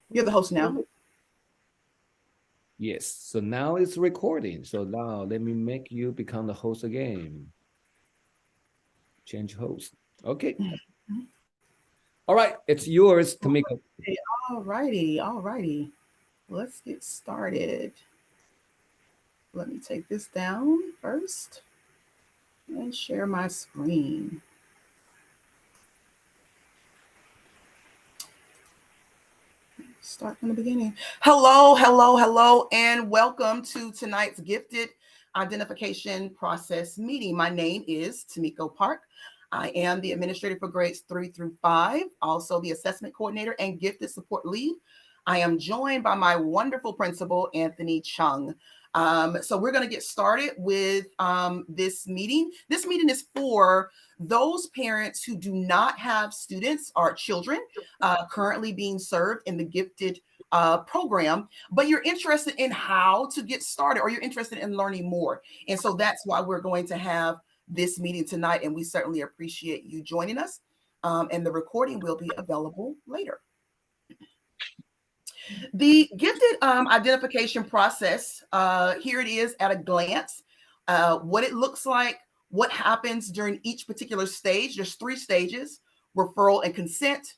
You're the host now. Yes, so now it's recording. So now let me make you become the host again. Change host. Okay. All right, it's yours, Tamika. Okay, all righty, all righty. Let's get started. Let me take this down first and share my screen. Start from the beginning. Hello, hello, hello, and welcome to tonight's Gifted Identification Process meeting. My name is Tamiko Park. I am the administrator for grades 3 through 5, also the assessment coordinator and gifted support lead. I am joined by my wonderful principal, Anthony Chung. So we're going to get started with this meeting. This meeting is for those parents who do not have students or children currently being served in the gifted program, but you're interested in how to get started or you're interested in learning more. And so that's why we're going to have this meeting tonight. And we certainly appreciate you joining us. And the recording will be available later. The gifted identification process, here it is at a glance, what it looks like, what happens during each particular stage. There's 3 stages: referral and consent,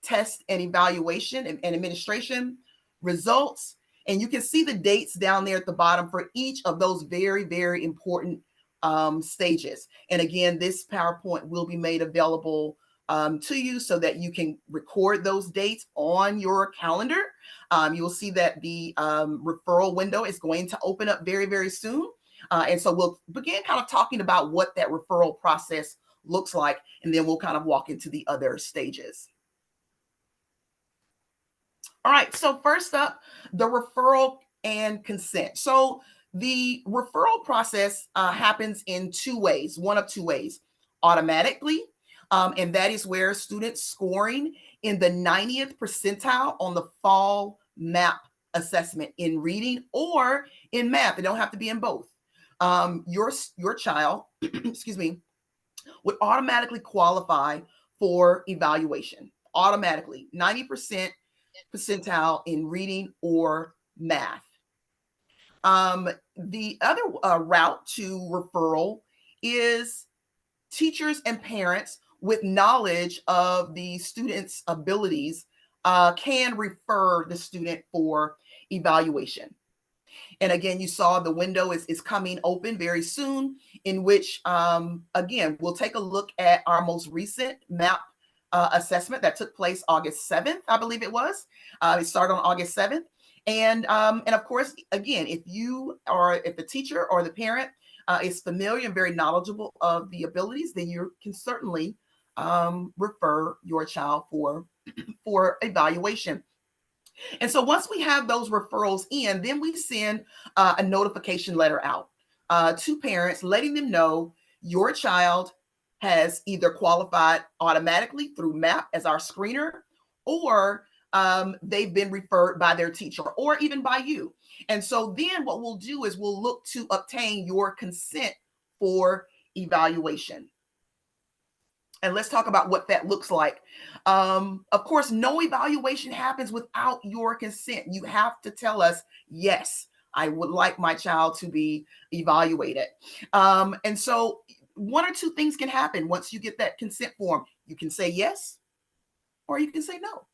test and evaluation and administration, results. And you can see the dates down there at the bottom for each of those very, very important stages. And again, this PowerPoint will be made available to you so that you can record those dates on your calendar. You will see that the referral window is going to open up very, very soon. And so we'll begin kind of talking about what that referral process looks like, and then we'll kind of walk into the other stages. All right, so first up, the referral and consent. So the referral process happens in 2 ways, one of 2 ways: automatically, and that is where students scoring in the 90th percentile on the fall MAP assessment in reading or in math. They don't have to be in both. Your child, excuse me, would automatically qualify for evaluation. Automatically, 90% percentile in reading or math. The other route to referral is teachers and parents with knowledge of the student's abilities can refer the student for evaluation. And again, you saw the window is coming open very soon, in which, again, we'll take a look at our most recent MAP assessment that took place August 7th, I believe it was. It started on August 7th. And of course, again, if the teacher or the parent is familiar and very knowledgeable of the abilities, then you can certainly refer your child for evaluation. And so once we have those referrals in, then we send a notification letter out to parents, letting them know your child has either qualified automatically through MAP as our screener, or they've been referred by their teacher or even by you. And so then what we'll do is we'll look to obtain your consent for evaluation. And let's talk about what that looks like. Of course, no evaluation happens without your consent. You have to tell us, yes, I would like my child to be evaluated. And so, 1 or 2 things can happen once you get that consent form. You can say yes, or you can say no.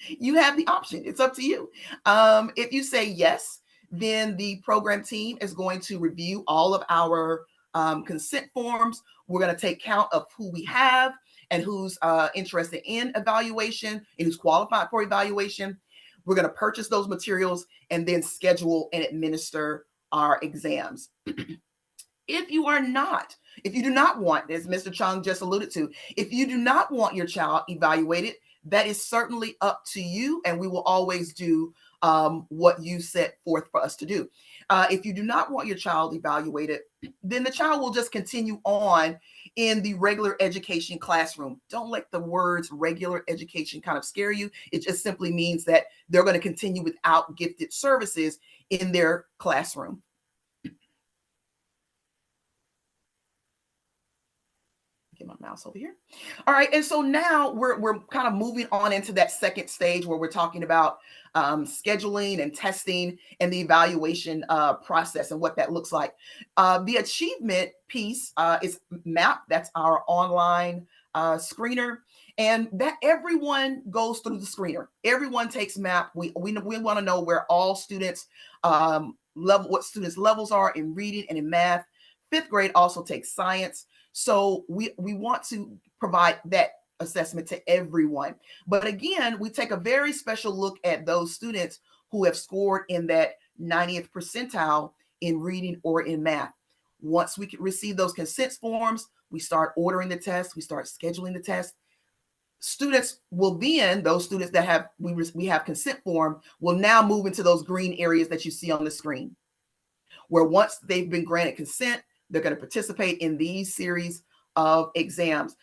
You have the option. It's up to you. If you say yes, then the program team is going to review all of our consent forms. We're going to take count of who we have and who's interested in evaluation and who's qualified for evaluation. We're going to purchase those materials and then schedule and administer our exams. If you are not, if you do not want, as Mr. Chung just alluded to, if you do not want your child evaluated, that is certainly up to you, and we will always do what you set forth for us to do. If you do not want your child evaluated, then the child will just continue on in the regular education classroom. Don't let the words regular education kind of scare you. It just simply means that they're going to continue without gifted services in their classroom. get my mouse over here. All right, and so now we're kind of moving on into that second stage where we're talking about scheduling and testing and the evaluation process and what that looks like. The achievement piece is MAP. That's our online screener, and that everyone goes through the screener. Everyone takes MAP. We want to know where all students what students' levels are in reading and in math. Fifth grade also takes science. So we want to provide that assessment to everyone. But again, we take a very special look at those students who have scored in that 90th percentile in reading or in math. Once we can receive those consent forms, we start ordering the test, we start scheduling the test. Students will then, those students that have we have consent form will now move into those green areas that you see on the screen, where once they've been granted consent, they're going to participate in these series of exams.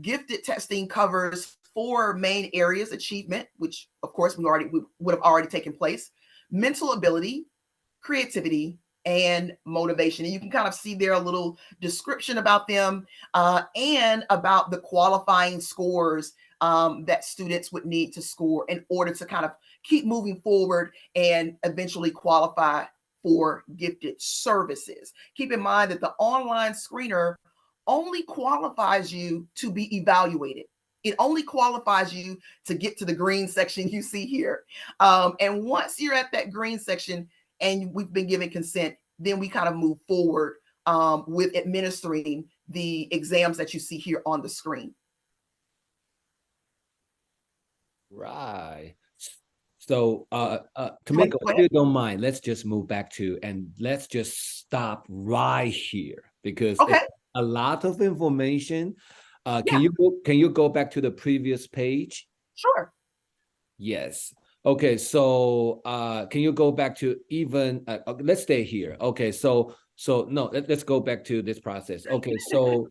Gifted testing covers 4 main areas: achievement, which of course we would have already taken place, mental ability, creativity, and motivation. And you can kind of see there a little description about them and about the qualifying scores that students would need to score in order to kind of keep moving forward and eventually qualify for gifted services. Keep in mind that the online screener only qualifies you to be evaluated. It only qualifies you to get to the green section you see here. And once you're at that green section and we've been given consent, then we kind of move forward with administering the exams that you see here on the screen. Right. So, Tomiko, if you don't mind, let's just move back to, and let's just stop right here because Okay. it's a lot of information. Can you go back to the previous page? Sure. Yes. Okay. So, can you go back to even? Let's stay here. Okay. So no, let's go back to this process. Okay. So.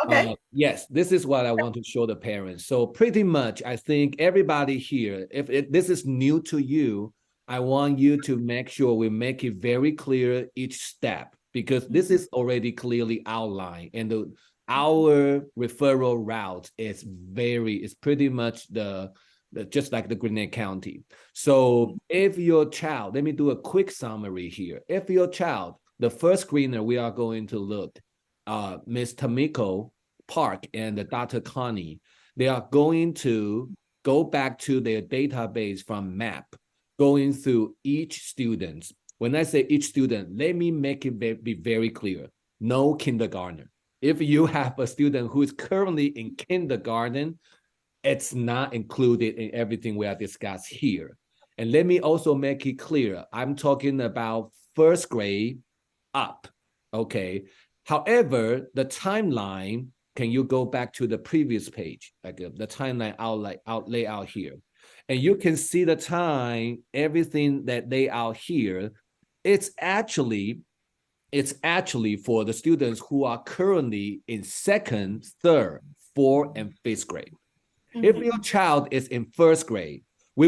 Okay. Yes, this is what I want to show the parents. So pretty much, I think everybody here, if this is new to you, I want you to make sure we make it very clear each step, because this is already clearly outlined, and our referral route is pretty much the just like the Gwinnett County. So if your child, let me do a quick summary here. If your child, the first screener we are going to look, Ms. Tomiko Park and Dr. Connie, they are going to go back to their database from MAP, going through each student. When I say each student, let me make it be very clear. No kindergartner. If you have a student who is currently in kindergarten, it's not included in everything we are discussed here. And let me also make it clear, I'm talking about first grade up, okay? However, the timeline, can you go back to the previous page? Like the timeline lay out here. And you can see the time, everything that lay out here. It's actually for the students who are currently in second, third, fourth, and fifth grade. If your child is in first grade, we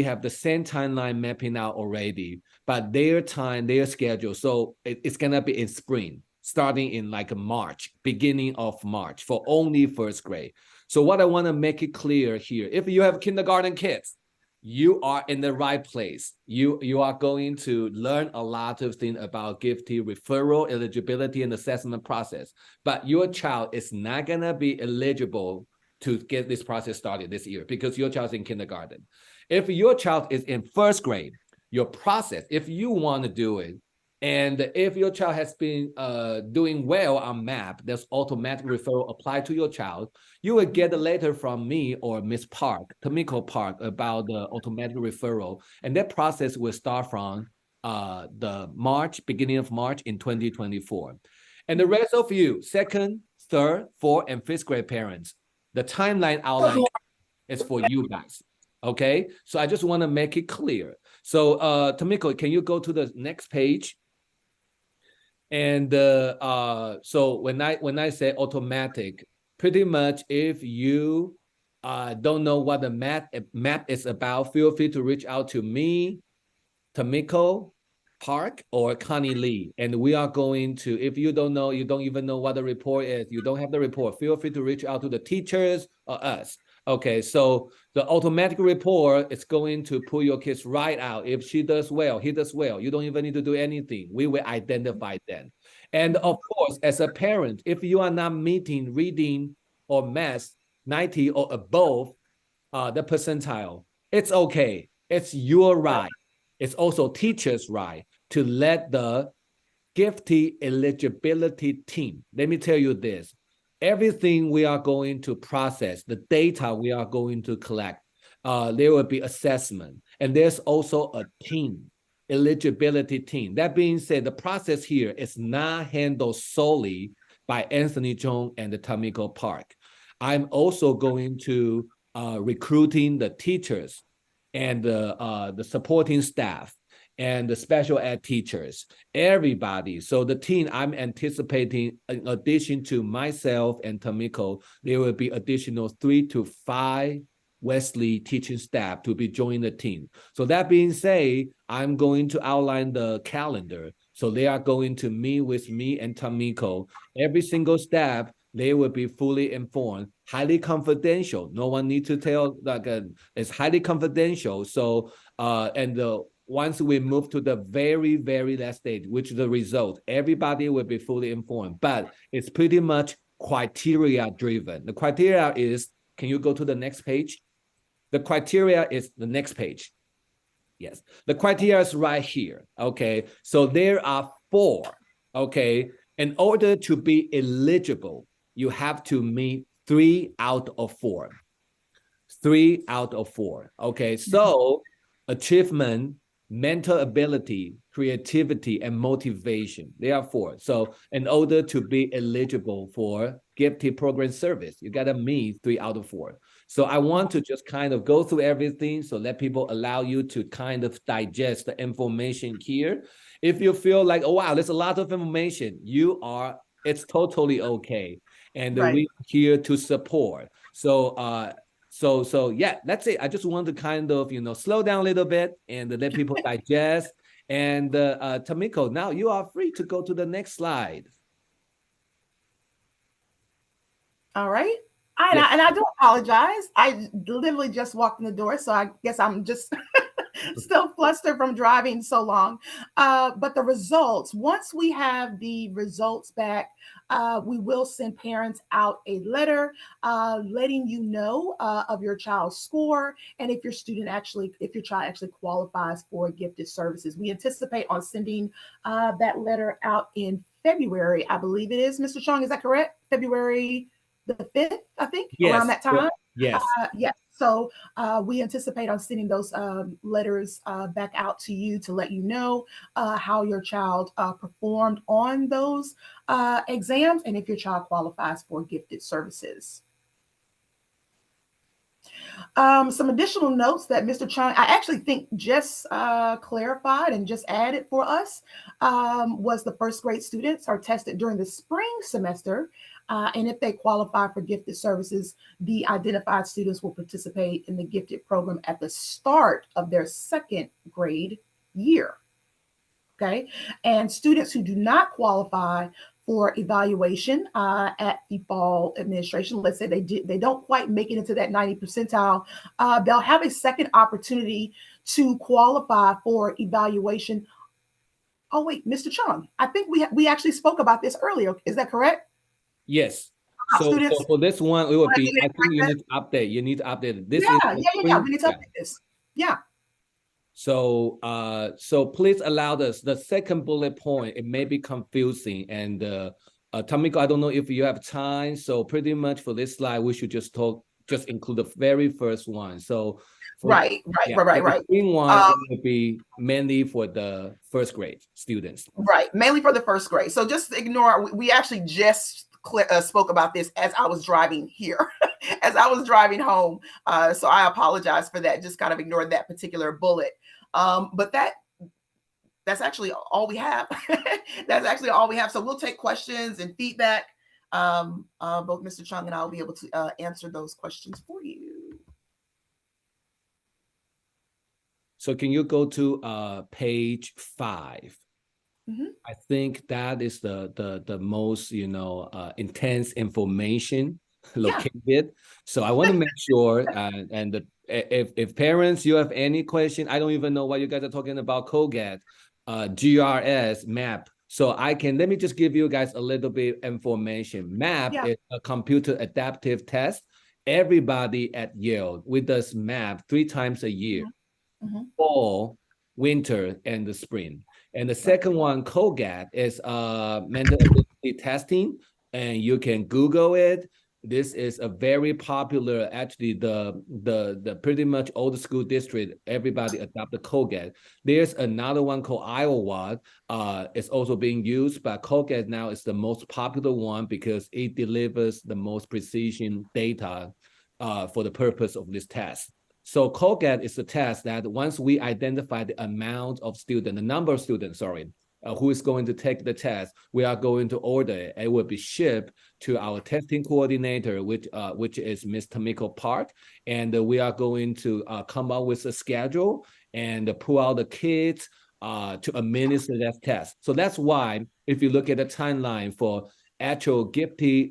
have the same timeline mapping out already, but their time, their schedule, so it's gonna be in spring, starting in like March, beginning of March for only first grade. So what I wanna make it clear here, if you have kindergarten kids, you are in the right place. You are going to learn a lot of things about gifted referral, eligibility, and assessment process, but your child is not gonna be eligible to get this process started this year because your child's in kindergarten. If your child is in first grade, your process, if you want to do it, and if your child has been doing well on MAP, there's automatic referral applied to your child, you will get a letter from me or Ms. Park, Tomiko Park, about the automatic referral. And that process will start from beginning of March in 2024. And the rest of you, second, third, fourth, and fifth grade parents, the timeline outline is for you guys, okay? So I just want to make it clear. So Tomiko, can you go to the next page? And so when I say automatic, pretty much if you don't know what the map is about, feel free to reach out to me, Tomiko, Park or Connie Lee. And we are going to, if you don't know, you don't even know what the report is, you don't have the report, feel free to reach out to the teachers or us. Okay, so the automatic report is going to pull your kids right out. If she does well, he does well, you don't even need to do anything. We will identify them. And of course, as a parent, if you are not meeting reading or math 90 or above the percentile, it's okay. It's your right. It's also teachers' right to let the gifted eligibility team. Let me tell you this. Everything we are going to process, the data we are going to collect, there will be assessment. And there's also a team, eligibility team. That being said, the process here is not handled solely by Anthony Chung and the Tamiko Park. I'm also going to recruiting the teachers and the supporting staff and the special ed teachers, everybody. So the team, I'm anticipating, in addition to myself and Tamiko, there will be additional 3 to 5 Wesley teaching staff to be joining the team. So that being said, I'm going to outline the calendar. So they are going to meet with me and Tamiko. Every single staff, they will be fully informed, highly confidential. No one needs to tell, like, it's highly confidential. So, once we move to the very, very last stage, which is the result, everybody will be fully informed, but it's pretty much criteria driven. The criteria is, can you go to the next page? The criteria is the next page. Yes, the criteria is right here. Okay, so there are 4. Okay, in order to be eligible, you have to meet 3 out of 4. 3 out of 4. Okay, so achievement, mental ability, creativity, and motivation. There are 4. So in order to be eligible for gifted program service, you got to meet 3 out of 4. So I want to just kind of go through everything, so let people allow you to kind of digest the information here. If you feel like, oh, wow, there's a lot of information, it's totally okay. And we're here to support. So yeah, that's it. I just want to kind of, slow down a little bit and let people digest. And Tamiko, now you are free to go to the next slide. All right. And I do apologize. I literally just walked in the door, so I guess I'm just still flustered from driving so long. But the results, once we have the results back, we will send parents out a letter letting you know of your child's score and if your child actually qualifies for gifted services. We anticipate on sending that letter out in February, I believe it is. Mr. Chung, is that correct? February the 5th, I think, around that time. Yes. Yes. So we anticipate on sending those letters back out to you to let you know how your child performed on those exams and if your child qualifies for gifted services. Some additional notes that Mr. Chung, I actually think just clarified and just added for us was the first grade students are tested during the spring semester. And if they qualify for gifted services, the identified students will participate in the gifted program at the start of their second grade year. Okay. And students who do not qualify for evaluation at the fall administration, let's say they don't quite make it into that 90 percentile, they'll have a second opportunity to qualify for evaluation. Oh wait, Mr. Chung, I think we actually spoke about this earlier. Is that correct? Yes. So for this one, it would be, I think you need to update. You need to update it. This yeah. We need to update this. Yeah. So please allow us. The second bullet point, it may be confusing. And Tamiko, I don't know if you have time. So pretty much for this slide, we should just include the very first one. So right. The green one would be mainly for the first grade students. Right, mainly for the first grade. So just ignore. We actually just spoke about this as I was driving here, as I was driving home. So I apologize for that. Just kind of ignored that particular bullet. But that's actually all we have. That's actually all we have. So we'll take questions and feedback. Both Mr. Chung and I will be able to answer those questions for you. So can you go to page 5? Mhm. I think that is the most intense information Yeah. located. So I want to make sure and if parents you have any question, I don't even know what you guys are talking about. Colgate, GRS, MAP. So let me just give you guys a little bit information. MAP Yeah. is a computer adaptive test. Everybody at Yale, we does MAP 3 times a year, Mhm. fall, winter, and the spring. And the Right. second one, COGAT, is mental ability testing, and you can Google it. This is a very popular, actually, the pretty much old school district. Everybody adopt the COGAT. There's another one called Iowa. It's also being used, but COGAT now is the most popular one because it delivers the most precision data for the purpose of this test. So COGAT is a test that once we identify the amount of students, the number of students, who is going to take the test, we are going to order it. It will be shipped to our testing coordinator, which is Ms. Tamiko Park, and we are going to come up with a schedule and pull out the kids to administer that test. So that's why if you look at the timeline for actual gifted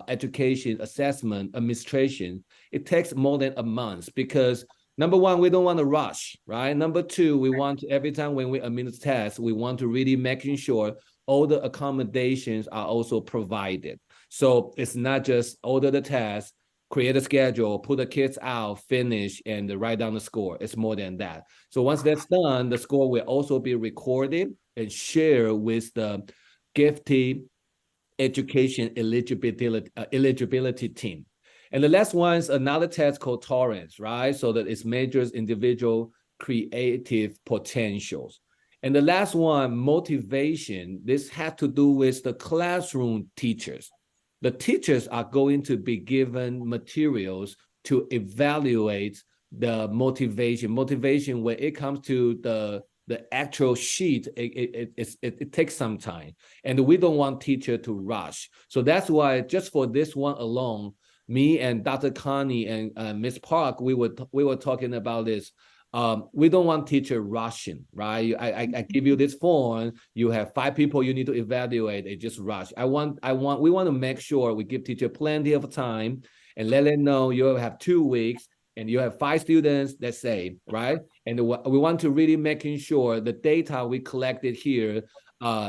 education assessment administration, it takes more than a month because number one, we don't want to rush, right? Number two, we want to, every time when we administer tests, we want to really making sure all the accommodations are also provided. So it's not just order the test, create a schedule, put the kids out, finish, and write down the score. It's more than that. So once that's done, the score will also be recorded and shared with the gifted education eligibility team. And the last one is another test called Torrance, right? So that it measures individual creative potentials. And the last one, motivation, this had to do with the classroom teachers. The teachers are going to be given materials to evaluate the motivation. Motivation when it comes to the actual sheet, it takes some time. And we don't want teacher to rush. So that's why just for this one alone, me and Dr. Connie and Ms. Park, we were talking about this. We don't want teacher rushing, right? I give you this form. You have 5 people you need to evaluate. They just rush. We want to make sure we give teacher plenty of time and let them know you have 2 weeks and you have 5 students, let's say, right? And we want to really making sure the data we collected here,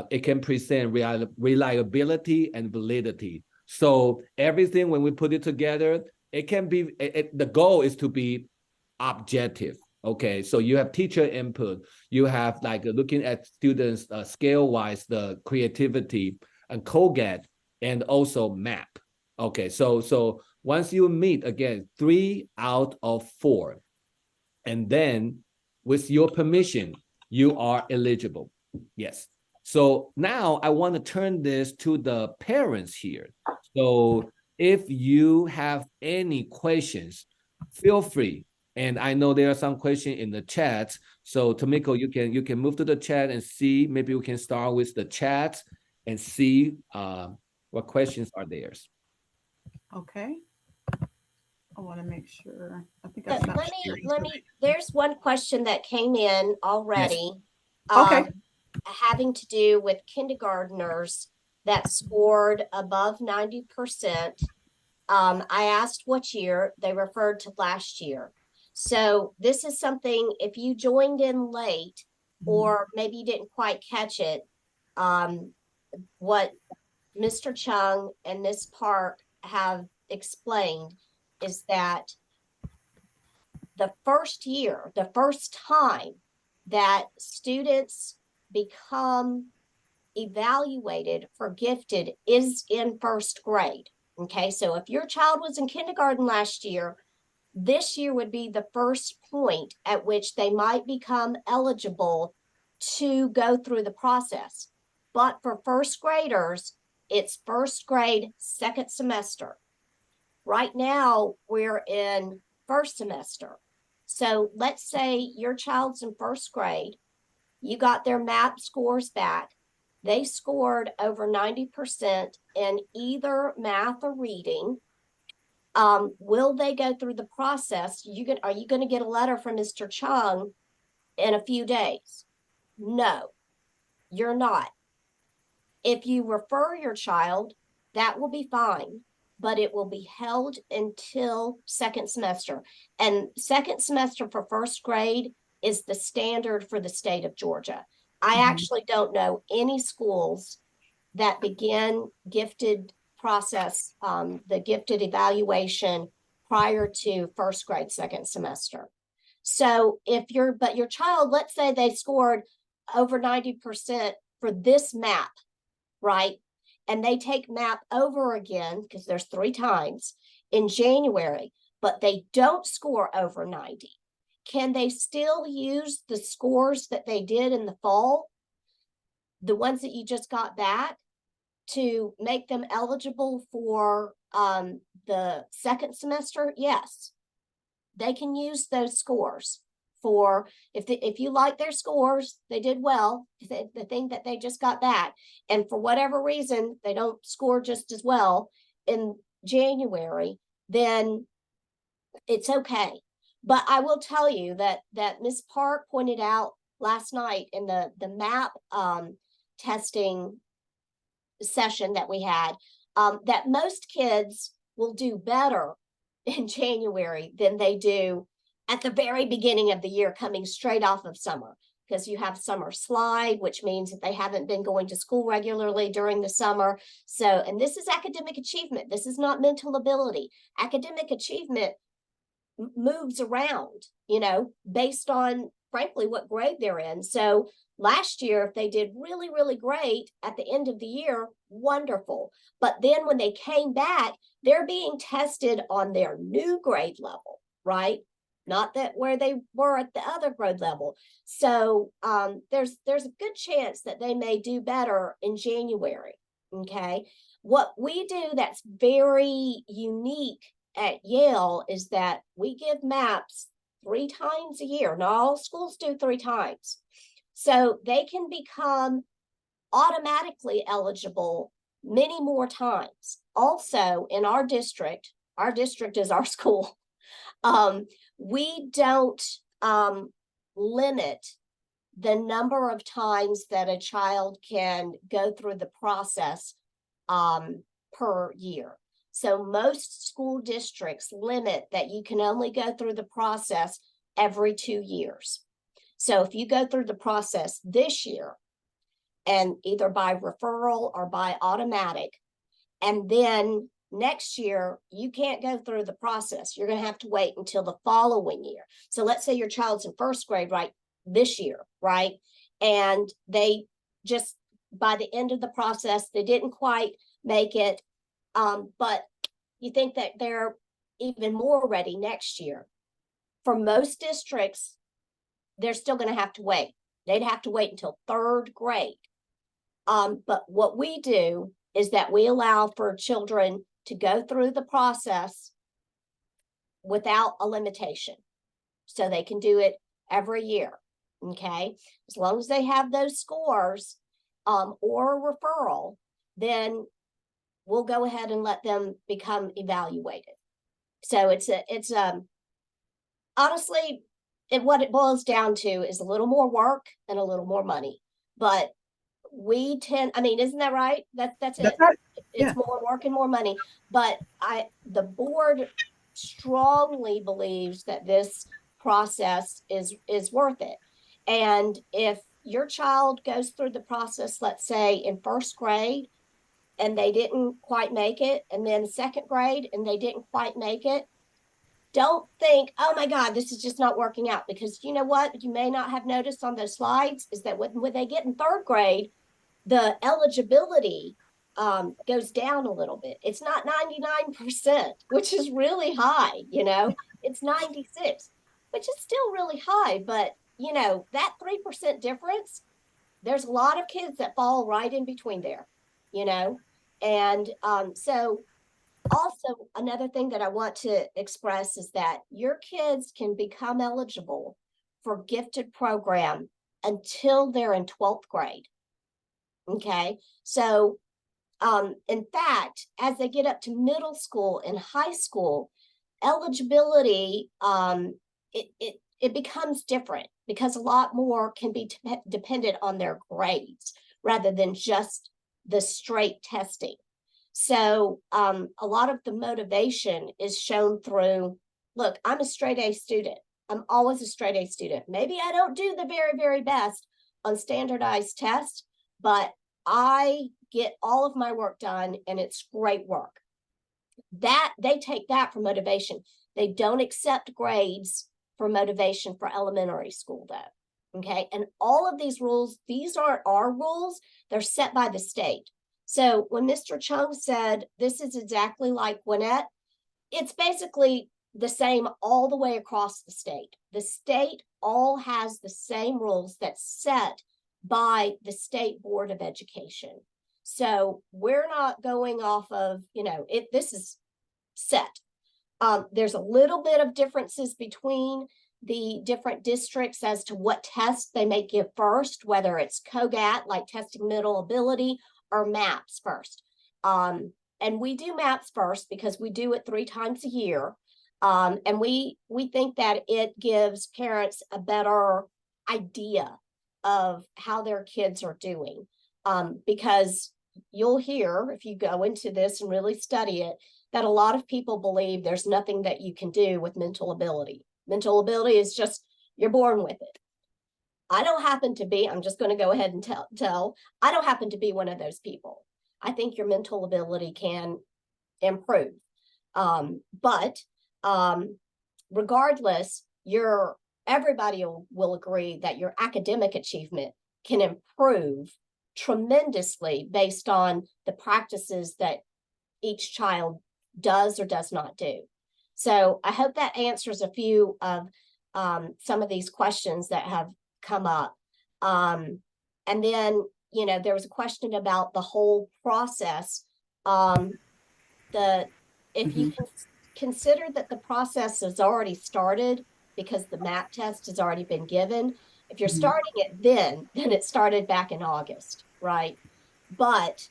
it can present reliability and validity. So everything when we put it together, it can be, the goal is to be objective. Okay, so you have teacher input, you have like looking at students scale wise, the creativity and COGAT and also MAP. Okay, so once you meet again 3 out of 4, and then with your permission, you are eligible. Yes. So now I want to turn this to the parents here. So if you have any questions, feel free. And I know there are some questions in the chat. So Tamiko, you can move to the chat and see. Maybe we can start with the chat and see what questions are theirs. Okay. I want to make sure. I think I But stopped let sharing. me, there's one question that came in already. Okay. Having to do with kindergartners that scored above 90%. I asked what year, they referred to last year. So this is something, if you joined in late or maybe you didn't quite catch it, what Mr. Chung and Ms. Park have explained is that the first year, the first time that students become evaluated for gifted is in first grade. Okay, so if your child was in kindergarten last year, this year would be the first point at which they might become eligible to go through the process. But for first graders, it's first grade, second semester. Right now, we're in first semester. So let's say your child's in first grade, you got their MAP scores back. They scored over 90% in either math or reading. Will they go through the process? Are you going to get a letter from Mr. Chung in a few days. No, you're not. If you refer your child, that will be fine, but it will be held until second semester. And second semester for first grade is the standard for the state of Georgia. I Mhm. actually don't know any schools that begin gifted process, the gifted evaluation prior to first grade, second semester. So if but your child, let's say they scored over 90% for this map, right? And they take map over again, because there's 3 times in January, but they don't score over 90. Can they still use the scores that they did in the fall, the ones that you just got back, to make them eligible for the second semester? Yes, they can use those scores for, if you like their scores, they did well, the thing that they just got back, and for whatever reason they don't score just as well in January, then it's okay. But I will tell you that Ms. Park pointed out last night in the map testing session that we had, that most kids will do better in January than they do at the very beginning of the year, coming straight off of summer, because you have summer slide, which means that they haven't been going to school regularly during the summer. So, and this is academic achievement. This is not mental ability. Academic achievement moves around, based on, frankly, what grade they're in. So last year, if they did really, really great at the end of the year, wonderful. But then when they came back, they're being tested on their new grade level, right? Not that where they were at the other grade level. So there's a good chance that they may do better in January. Okay. What we do that's very unique at Yale is that we give maps 3 times a year. Not all schools do 3 times. So they can become automatically eligible many more times. Also, in our district is our school. We don't limit the number of times that a child can go through the process per year. So most school districts limit that you can only go through the process every 2 years. So if you go through the process this year, and either by referral or by automatic, and then next year you can't go through the process, you're going to have to wait until the following year. So let's say your child's in first grade right this year, right? And they just, by the end of the process, they didn't quite make it, but you think that they're even more ready next year. For most districts, they're still going to have to wait. They'd have to wait until 3rd grade. But what we do is that we allow for children to go through the process without a limitation. So they can do it every year. Okay. As long as they have those scores or a referral, then we'll go ahead and let them become evaluated. So it's honestly, what it boils down to is a little more work and a little more money. But we tend, isn't that right? That's it. Right. It's more work and more money. But the board strongly believes that this process is worth it. And if your child goes through the process, let's say in first grade, and they didn't quite make it, and then second grade and they didn't quite make it, don't think, oh my God, this is just not working out. Because you know what you may not have noticed on those slides is that when they get in 3rd grade, the eligibility goes down a little bit. It's not 99%, which is really high, it's 96, which is still really high. But that 3% difference, there's a lot of kids that fall right in between there, and so also another thing that I want to express is that your kids can become eligible for gifted program until they're in 12th grade. Okay. So, in fact, as they get up to middle school and high school, eligibility, it it becomes different because a lot more can be dependent on their grades rather than just the straight testing. So a lot of the motivation is shown through, look, I'm a straight A student. I'm always a straight A student. Maybe I don't do the very, very best on standardized tests, but I get all of my work done and it's great work. That they take that for motivation. They don't accept grades for motivation for elementary school though. Okay. And all of these rules, these aren't our rules, they're set by the state. So when Mr. Chung said this is exactly like Gwinnett, it's basically the same all the way across the state. The state all has the same rules that's set by the State Board of Education. So we're not going off of, this is set. There's a little bit of differences between the different districts as to what tests they may give first, whether it's COGAT, like testing mental ability, or MAPS first. And we do MAPS first because we do it 3 times a year. And we think that it gives parents a better idea of how their kids are doing. Because you'll hear, if you go into this and really study it, that a lot of people believe there's nothing that you can do with mental ability. Mental ability is just, you're born with it. I don't happen to be, I'm just going to go ahead and tell, I don't happen to be one of those people. I think your mental ability can improve. But regardless, everybody will agree that your academic achievement can improve tremendously based on the practices that each child does or does not do. So I hope that answers a few of some of these questions that have come up. And then, there was a question about the whole process. If you consider that the process has already started because the MAP test has already been given, if you're starting it then it started back in August, right? But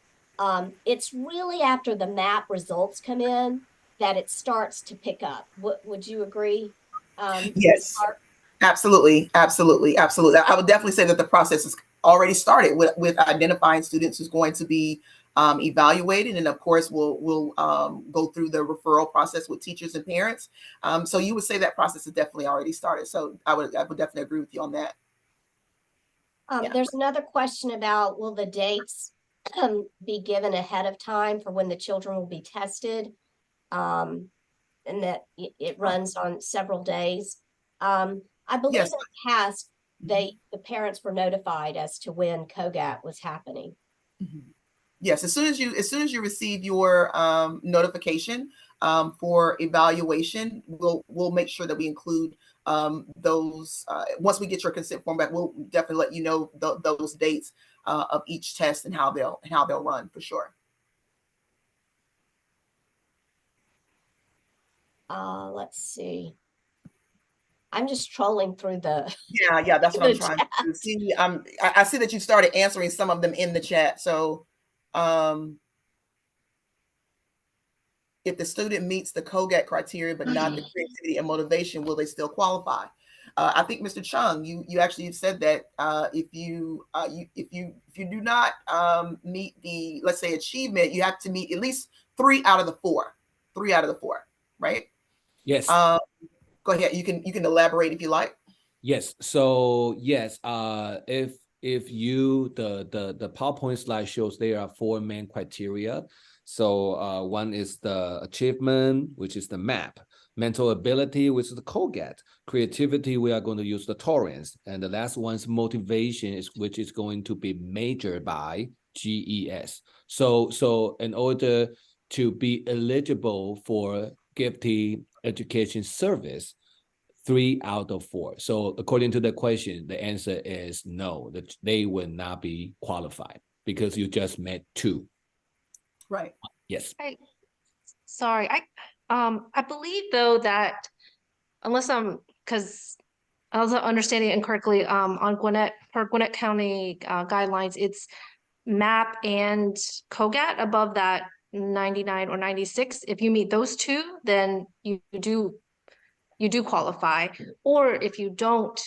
it's really after the MAP results come in that it starts to pick up. Would you agree? Yes, absolutely. I would definitely say that the process has already started with identifying students who's going to be evaluated, and of course we'll go through the referral process with teachers and parents. So you would say that process has definitely already started. So I would definitely agree with you on that. There's another question about, will the dates be given ahead of time for when the children will be tested, and that it runs on several days. I believe in the past, the parents were notified as to when COGAT was happening. Yes, as soon as you receive your notification for evaluation, we'll make sure that we include those. Once we get your consent form back, we'll definitely let you know those dates of each test and how they'll run for sure. Let's see. I'm just trolling through the. Yeah, that's what I'm trying to see. I see that you started answering some of them in the chat. So, if the student meets the COGAT criteria but not the creativity and motivation, will they still qualify? I think Mr. Chung, you actually said that if you do not meet the, let's say, achievement, you have to meet at least 3 out of the 4. 3 out of the 4, right? Yes. Go ahead. You can elaborate if you like. Yes. So yes, if you the PowerPoint slide shows there are 4 main criteria. So one is the achievement, which is the MAP, mental ability, which is the COGAT, creativity, we are going to use the Torrance, and the last one's motivation, which is going to be measured by GES. So in order to be eligible for gifted education service, 3 out of 4. So according to the question, the answer is no, that they will not be qualified because you just met 2. Right. Yes. Sorry, I believe though that because I was understanding it incorrectly, on Gwinnett County guidelines, it's MAP and COGAT above that 99 or 96. If you meet those 2, then you do you do qualify. Or if you don't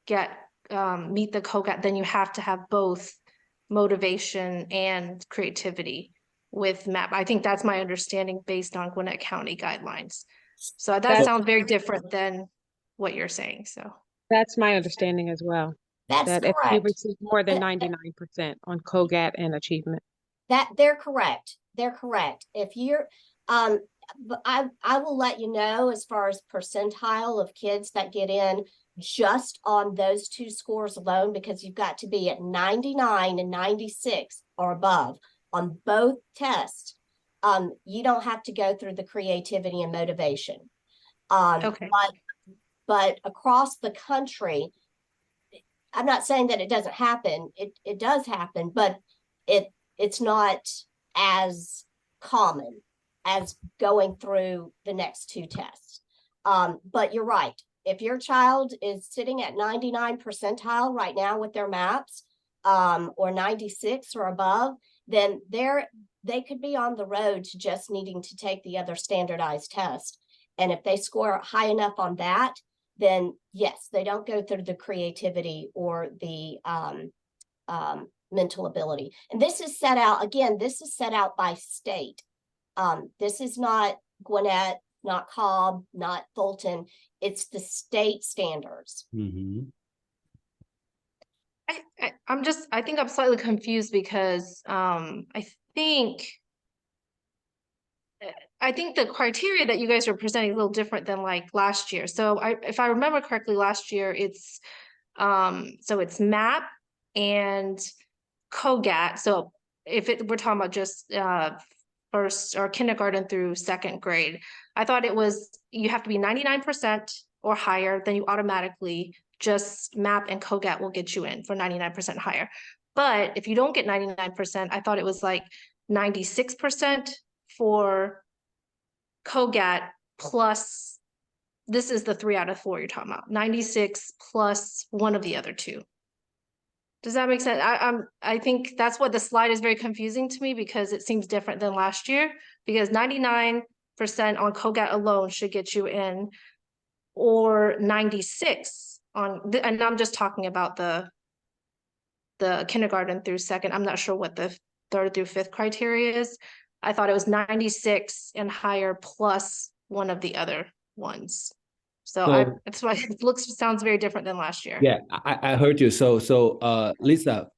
get meet the COGAT, then you have to have both motivation and creativity with MAP. I think that's my understanding based on Gwinnett County guidelines. So that So- sounds very different than what you're saying. So That's my understanding as well. That's That if you correct. receive more than 99% on COGAT and achievement. That they're correct. They're correct. If you're, but I will let you know as far as percentile of kids that get in just on those two scores alone, because you've got to be at 99 and 96 or above on both tests. You don't have to go through the creativity and motivation. Okay. But across the country, I'm not saying that it doesn't happen. It does happen, but it's not as common as going through the next two tests. But you're right. If your child is sitting at 99 percentile right now with their MAPs, or 96 or above, then they could be on the road to just needing to take the other standardized test. And if they score high enough on that, then yes, they don't go through the creativity or the mental ability. And this is set out, again, this is set out by state. This is not Gwinnett, not Cobb, not Fulton. It's the state standards. Mhm. I think I'm slightly confused because I think the criteria that you guys are presenting is a little different than like last year. So if I remember correctly, last year it's MAP and COGAT. So we're talking about just first or kindergarten through second grade, I thought it was you have to be 99% or higher, then you automatically just MAP and COGAT will get you in for 99% higher. But if you don't get 99%, I thought it was like 96% for COGAT plus, this is the 3 out of 4 you're talking about, 96 plus one of the other two. Does that make sense? I think that's what the slide is very confusing to me because it seems different than last year, because 99% on COGAT alone should get you in, or 96 on, and I'm just talking about the kindergarten through second. I'm not sure what the 3rd through 5th criteria is. I thought it was 96 and higher plus one of the other ones. So that's why it sounds very different than last year. Yeah, I heard you. So Lisa,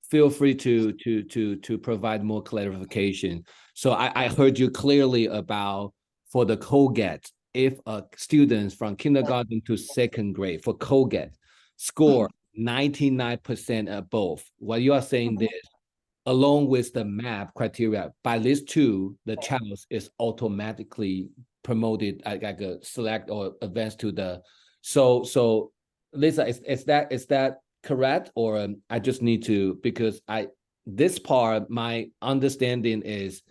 feel free to provide more clarification. So I heard you clearly about for the COGAT, if students from kindergarten to second grade for COGAT score 99% above, what you are saying this, along with the MAP criteria, by these two, the child is automatically promoted, like a select or advance to the. So Lisa, is that correct, or I just need to, because this part, my understanding is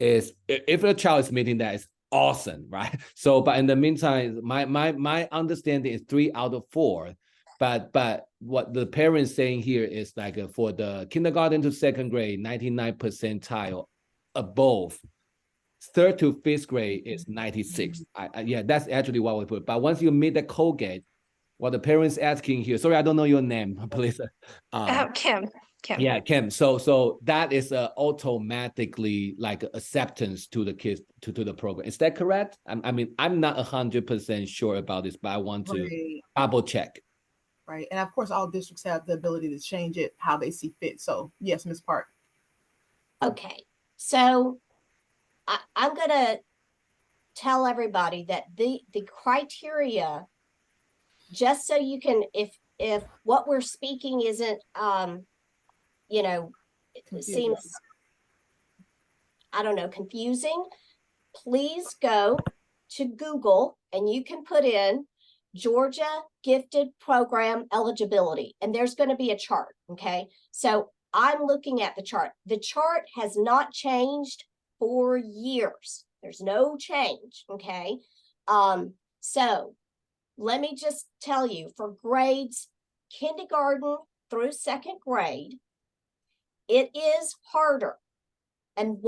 if a child is meeting that, is awesome, right? So, but in the meantime, my understanding is 3 out of 4. But what the parents saying here is like for the kindergarten to second grade, 99 percentile above. 3rd to 5th grade is 96. Yeah, that's actually what we put. But once you meet the COGAT, what the parents asking here, sorry, I don't know your name, please. Kim. Yeah, Kim. So that is automatically like acceptance to the kids to the program. Is that correct? I mean, I'm not 100% sure about this, but I want to double check. Right. And of course, all districts have the ability to change it how they see fit. So yes, Ms. Park. Okay, so I'm going to tell everybody that the criteria, just so you can, if what we're speaking isn't, it seems, I don't know, confusing, please go to Google and you can put in Georgia Gifted Program Eligibility, and there's going to be a chart. Okay, so I'm looking at the chart. The chart has not changed for years. There's no change. Okay, so let me just tell you, for grades kindergarten through second grade, it is harder. And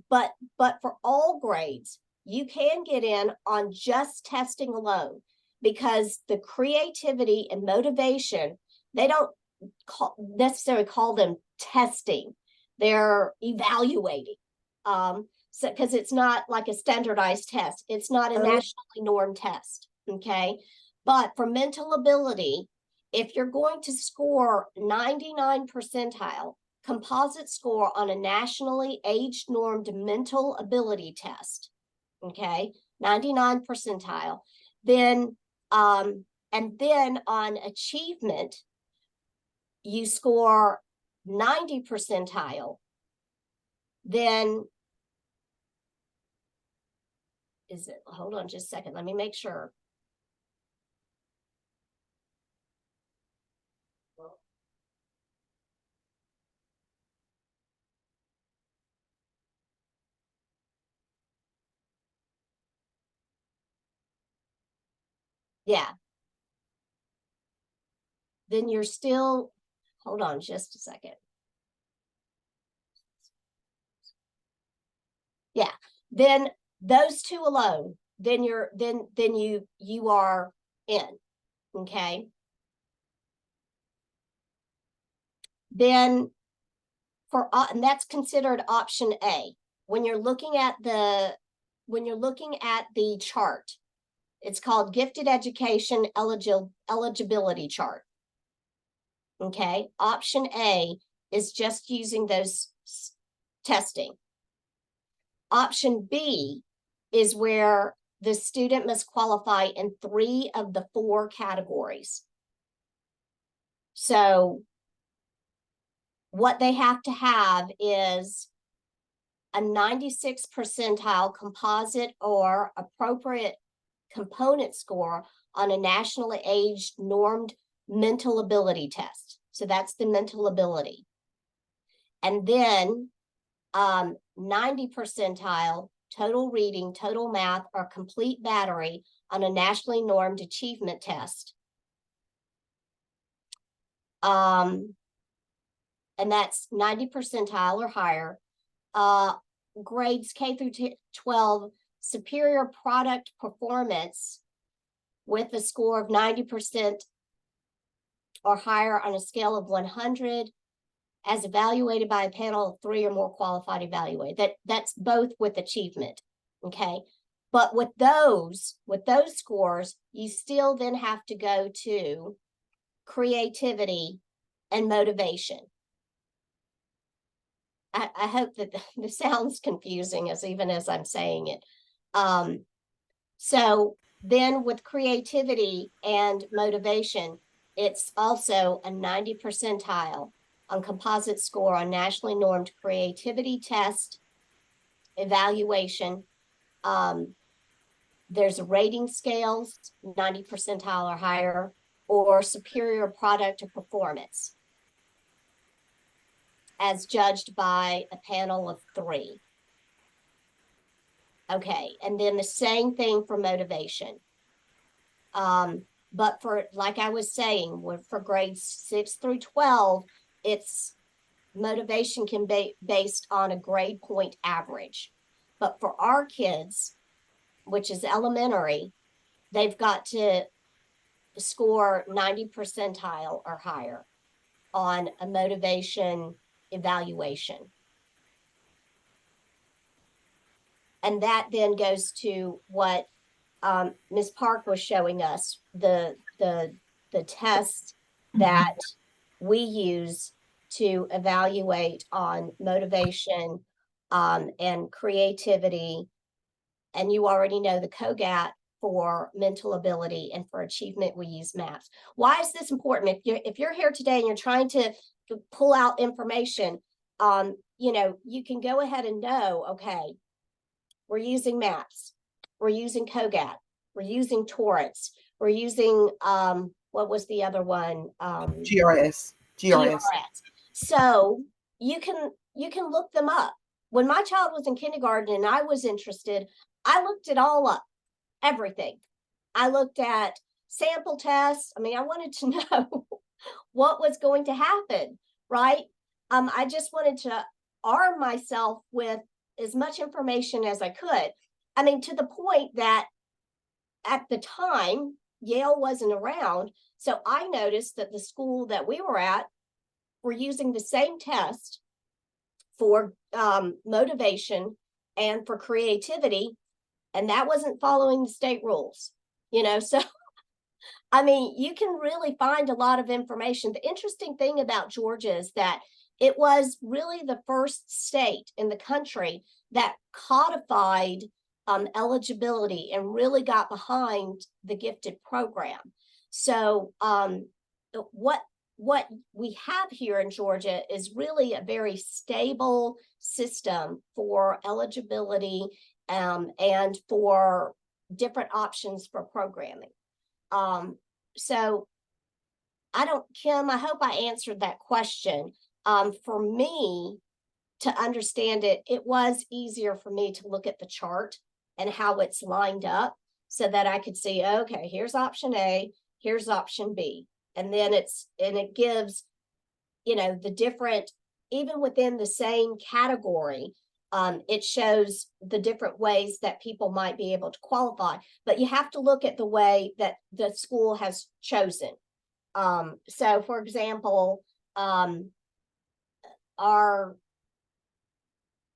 but for all grades, you can get in on just testing alone, because the creativity and motivation, they don't necessarily call them testing. They're evaluating. So because it's not like a standardized test, it's not a nationally normed test. Okay. But for mental ability, if you're going to score 99 percentile composite score on a nationally age normed mental ability test, okay, 99 percentile, then and then on achievement, you score 90 percentile, then is it, hold on just a second, let me make sure. Yeah. Then you're still, hold on just a second. Yeah, then those two alone, then you're, then you are in, okay? Then for, and that's considered option A. When you're looking at the, chart, it's called Gifted Education Eligibility Chart. Okay, option A is just using those testing. Option B is where the student must qualify in 3 of the 4 categories. So what they have to have is a 96 percentile composite or appropriate component score on a nationally aged normed mental ability test. So that's the mental ability. And then 90 percentile total reading, total math, or complete battery on a nationally normed achievement test. And that's 90 percentile or higher. Grades K through 12, superior product performance with a score of 90% or higher on a scale of 100, as evaluated by a panel of 3 or more qualified evaluators. That's both with achievement, okay? But with those scores, you still then have to go to creativity and motivation. I hope that this sounds confusing even as I'm saying it. So then with creativity and motivation, it's also a 90 percentile on composite score on nationally normed creativity test evaluation. There's rating scales, 90 percentile or higher, or superior product or performance, as judged by a panel of 3. Okay, and then the same thing for motivation. But for, like I was saying, for grades 6 through 12, it's motivation can be based on a grade point average. But for our kids, which is elementary, they've got to score 90 percentile or higher on a motivation evaluation. And that then goes to what Ms. Park was showing us, the tests that we use to evaluate on motivation and creativity. And you already know the COGAT for mental ability, and for achievement, we use MAPS. Why is this important? If you're here today and you're trying to pull out information, you know, you can go ahead and know, okay, we're using MAPS, we're using COGAT, we're using Torrance, we're using what was the other one? GRS. So you can look them up. When my child was in kindergarten and I was interested, I looked it all up, everything. I looked at sample tests. I mean, I wanted to know what was going to happen, right? I just wanted to arm myself with as much information as I could. I mean, to the point that at the time, Yale wasn't around. So I noticed that the school that we were at were using the same test for motivation and for creativity, and that wasn't following the state rules, you know. So I mean, you can really find a lot of information. The interesting thing about Georgia is that it was really the first state in the country that codified eligibility and really got behind the gifted program. So what we have here in Georgia is really a very stable system for eligibility and for different options for programming. So Kim, I hope I answered that question. For me to understand it, it was easier for me to look at the chart and how it's lined up so that I could see, okay, here's option A, here's option B. And then it gives, you know, the different, even within the same category, it shows the different ways that people might be able to qualify, but you have to look at the way that the school has chosen. So for example,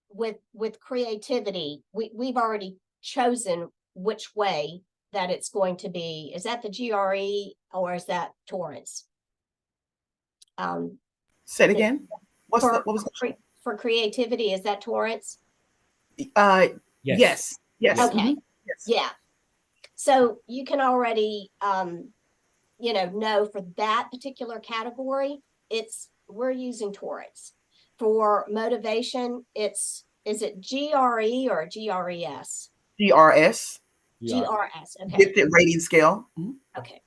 with creativity, we've already chosen which way that it's going to be. Is that the GRE or is that Torrance? Say it again. What was the for creativity? Is that Torrance? Yes. Yes. Okay. Mhm. Yes. Yeah. So you can already, know for that particular category, we're using Torrance. For motivation, is it GRE or GRES? GRS. GRS. Okay. Gifted rating scale. Mhm. Okay.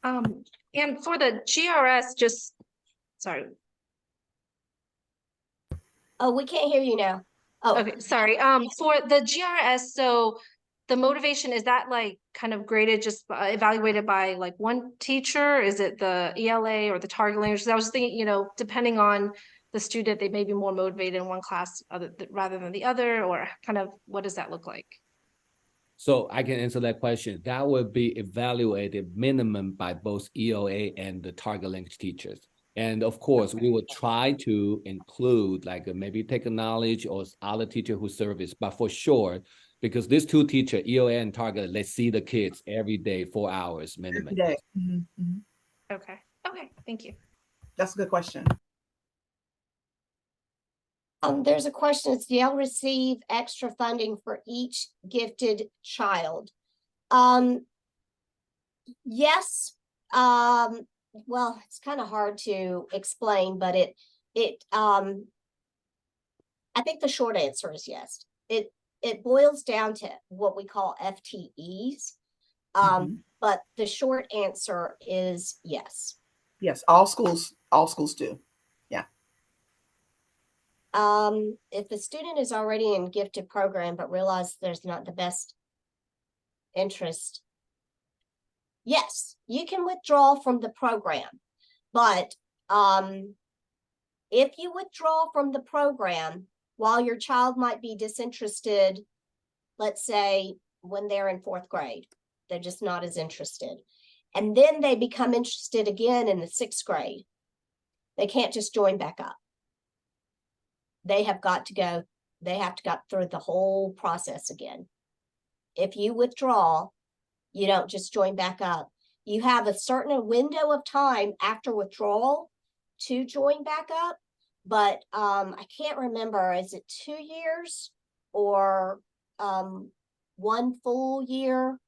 And for the GRS, sorry. Oh, we can't hear you now. Oh, Okay, sorry. For the GRS, so the motivation, is that like kind of graded, just evaluated by like one teacher? Is it the ELA or the target language? I was thinking, depending on the student, they may be more motivated in one class rather than the other, or kind of what does that look like? So I can answer that question. That would be evaluated minimum by both ELA and the target language teachers. And of course, we will try to include like maybe take a knowledge or other teacher who service, but for sure, because these two teachers, ELA and target, they see the kids every day, 4 hours minimum. Every day. Mhm, mhm. Okay, thank you. That's a good question. there's a question. Does Yale receive extra funding for each gifted child? Yes. Well, it's kind of hard to explain, but I think the short answer is yes. It boils down to what we call FTEs. But the short answer is yes. Yes, all schools do. Yeah. If the student is already in gifted program but realizes there's not the best interest, yes, you can withdraw from the program. But if you withdraw from the program while your child might be disinterested, let's say when they're in 4th grade, they're just not as interested, and then they become interested again in the 6th grade, they can't just join back up. They have to go through the whole process again. If you withdraw, you don't just join back up. You have a certain window of time after withdrawal to join back up, but I can't remember, is it 2 years or 1 full year?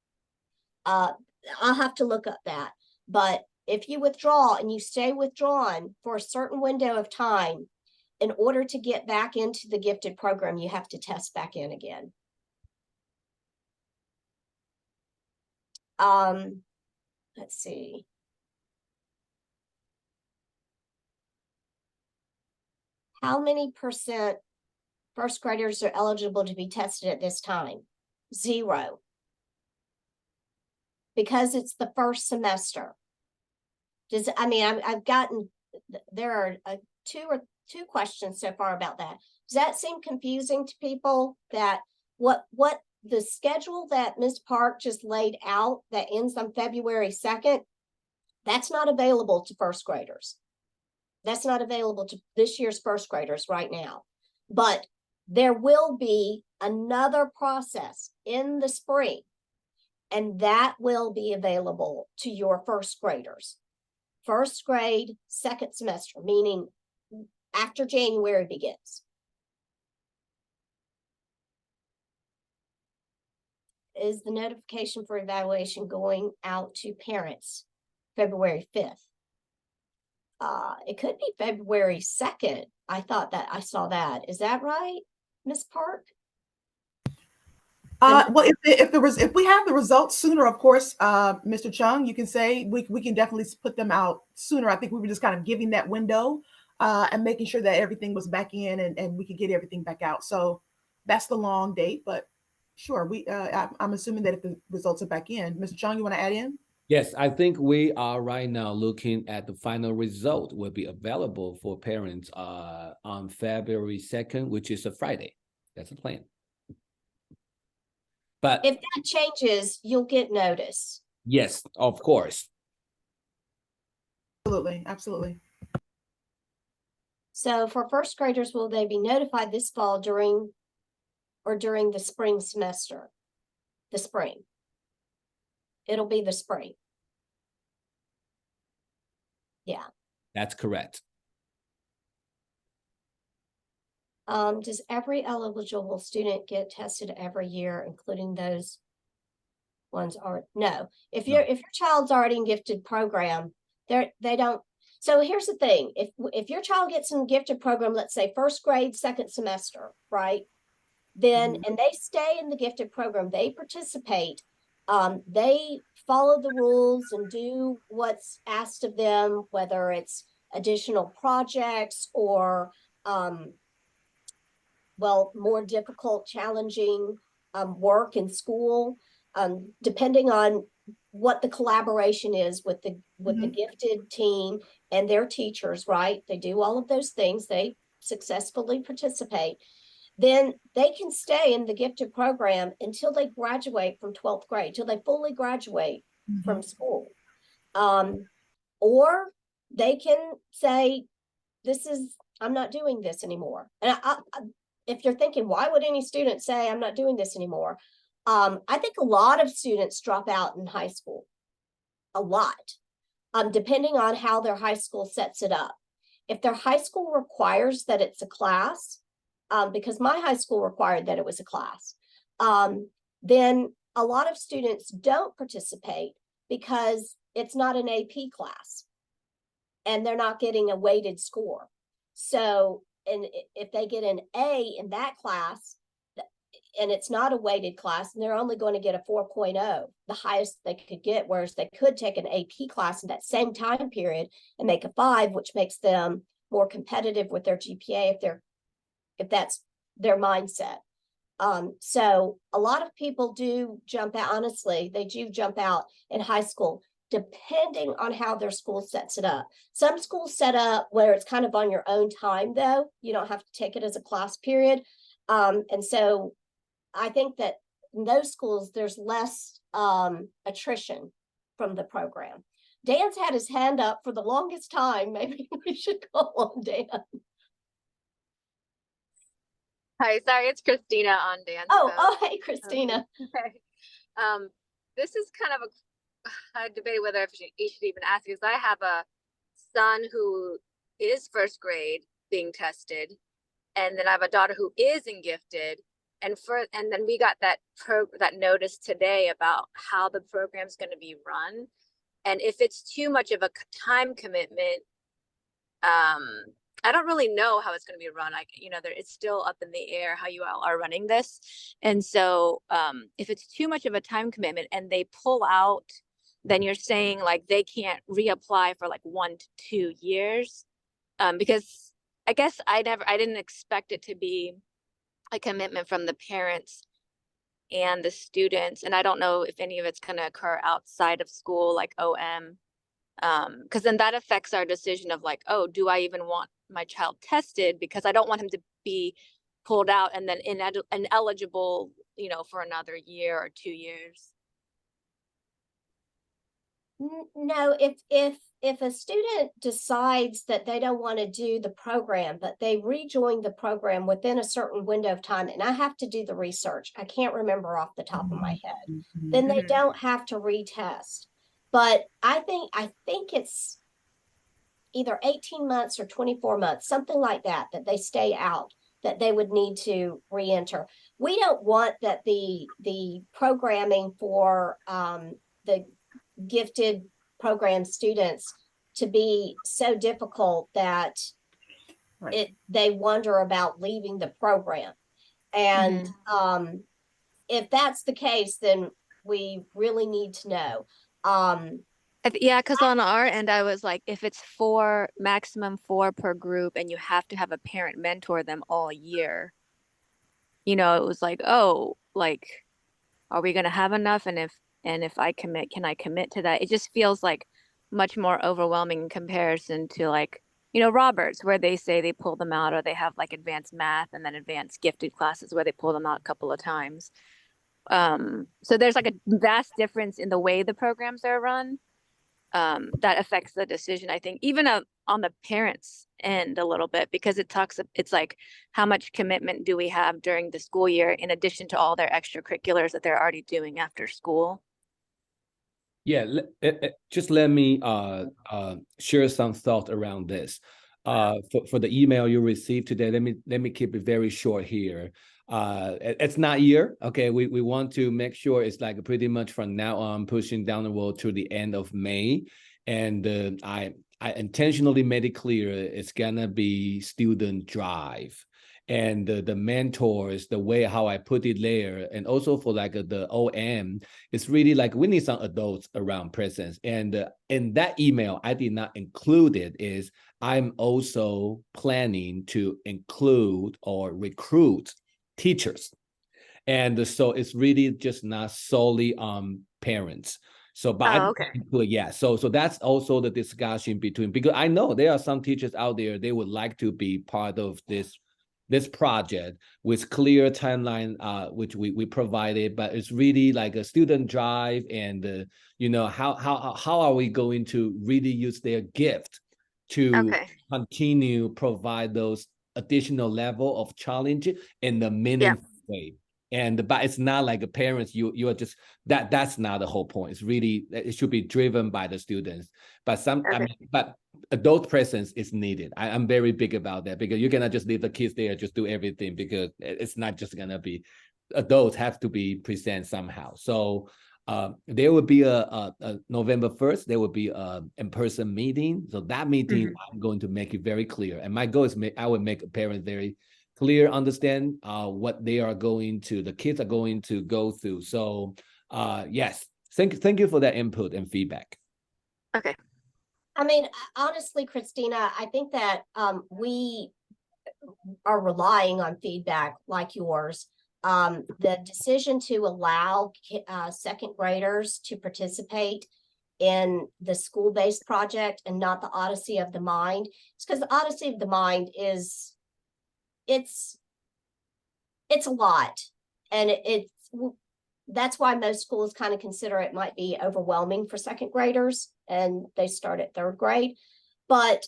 I'll have to look up that. But if you withdraw and you stay withdrawn for a certain window of time, in order to get back into the gifted program, you have to test back in again. Let's see. How many percent first graders are eligible to be tested at this time? 0. Because it's the first semester. I've gotten, there are two questions so far about that. Does that seem confusing to people that what the schedule that Ms. Park just laid out that ends on February 2nd, that's not available to first graders. That's not available to this year's first graders right now. But there will be another process in the spring, and that will be available to your first graders. First grade, second semester, meaning after January begins. Is the notification for evaluation going out to parents February 5th? It could be February 2nd. I thought that I saw that. Is that right, Ms. Park? Well, if we have the results sooner, of course, Mr. Chung, you can say we can definitely put them out sooner. I think we were just kind of giving that window and making sure that everything was back in and we could get everything back out. So that's the long date, but sure, I'm assuming that if the results are back in, Mr. Chung, you want to add in? Yes, I think we are right now looking at the final result will be available for parents on February 2nd, which is a Friday. That's the plan. But If that changes, you'll get notice. yes, of course. Absolutely, absolutely. So for first graders, will they be notified this fall during the spring semester? The spring. It'll be the spring. Yeah. That's correct. Does every eligible student get tested every year, including those ones are no. If your child's already in gifted program, they don't. So here's the thing: if your child gets in gifted program, let's say first grade, second semester, right? Then and they stay in the gifted program, they participate. They follow the rules and do what's asked of them, whether it's additional projects or more difficult, challenging work in school, depending on what the collaboration is with the gifted team and their teachers, right? They do all of those things. They successfully participate. Then they can stay in the gifted program until they graduate from 12th grade, till they fully graduate from school. Or they can say, I'm not doing this anymore. And if you're thinking, why would any student say I'm not doing this anymore? I think a lot of students drop out in high school, a lot, depending on how their high school sets it up. If their high school requires that it's a class, because my high school required that it was a class, then a lot of students don't participate because it's not an AP class and they're not getting a weighted score. So, and if they get an A in that class and it's not a weighted class and they're only going to get a 4.0, the highest they could get, whereas they could take an AP class in that same time period and make a 5, which makes them more competitive with their GPA if that's their mindset. So a lot of people do jump out, honestly, they do jump out in high school, depending on how their school sets it up. Some schools set up where it's kind of on your own time, though. You don't have to take it as a class period. And so I think that in those schools, there's less attrition from the program. Dan's had his hand up for the longest time. Maybe we should call on Dan. Hi, sorry, it's Christina on Dan's Oh, hey, Christina. This is kind of a debate whether you should even ask, because I have a son who is first grade being tested, and then I have a daughter who is in gifted, and then we got that notice today about how the program's going to be run, and if it's too much of a time commitment, I don't really know how it's going to be run. It's still up in the air how you all are running this. And so if it's too much of a time commitment and they pull out, then you're saying like they can't reapply for like 1 to 2 years. Because I guess I didn't expect it to be a commitment from the parents and the students. And I don't know if any of it's going to occur outside of school, like OM. Because then that affects our decision of like, oh, do I even want my child tested? Because I don't want him to be pulled out and then ineligible, you know, for another year or 2 years. No, if a student decides that they don't want to do the program, but they rejoin the program within a certain window of time, and I have to do the research, I can't remember off the top of my head, then they Mhm. don't have to retest. But I think it's either 18 months or 24 months, something like that, that they stay out, that they would need to re-enter. We don't want that the programming for the gifted program students to be so difficult that Right. they wonder about leaving the program. And if that's the case, then we really need to know. Yeah, because on our end, I was like, if it's maximum 4 per group, and you have to have a parent mentor them all year, you know, it was like, oh, like, are we gonna have enough? And if I commit, can I commit to that? It just feels like much more overwhelming in comparison to, like, you know, Roberts, where they say they pull them out, or they have like advanced math and then advanced gifted classes where they pull them out a couple of times. So there's like a vast difference in the way the programs are run, that affects the decision, I think, even on the parents' end a little bit, because it's like, how much commitment do we have during the school year in addition to all their extracurriculars that they're already doing after school? Yeah, just let me share some thought around this. For the email you received today, let me keep it very short here. It's not year, okay? We want to make sure it's like pretty much from now on pushing down the road to the end of May, and I intentionally made it clear it's gonna be student drive. And the mentors, the way how I put it there, and also for like the OM, it's really like we need some adults around presence. And in that email, I did not include it. Is I'm also planning to include or recruit teachers, and so it's really just not solely on parents. So, but I Oh, okay. yeah. So that's also the discussion between, because I know there are some teachers out there, they would like to be part of this project with clear timeline, which we provided, but it's really like a student drive, and you know, how are we going to really use their gift to Okay. continue provide those additional level of challenge in the meaningful way. And but it's not like a parents, you're just that's not the whole point. It's really, it should be driven by the students. But I mean, but adult presence is needed. I'm very big about that, because you cannot just leave the kids there, just do everything, because it's not just gonna be, adults have to be present somehow. So there will be a November 1st, there will be a in-person meeting. So that meeting, I'm going to make it very clear. And my goal is I would make parents very clear, understand what they are going to, the kids are going to go through. So yes, thank you for that input and feedback. Okay. I mean, honestly, Christina, I think that we are relying on feedback like yours. The decision to allow second graders to participate in the school-based project and not the Odyssey of the Mind, it's because the Odyssey of the Mind is, it's a lot, and that's why most schools kind of consider it might be overwhelming for second graders, and they start at third grade. But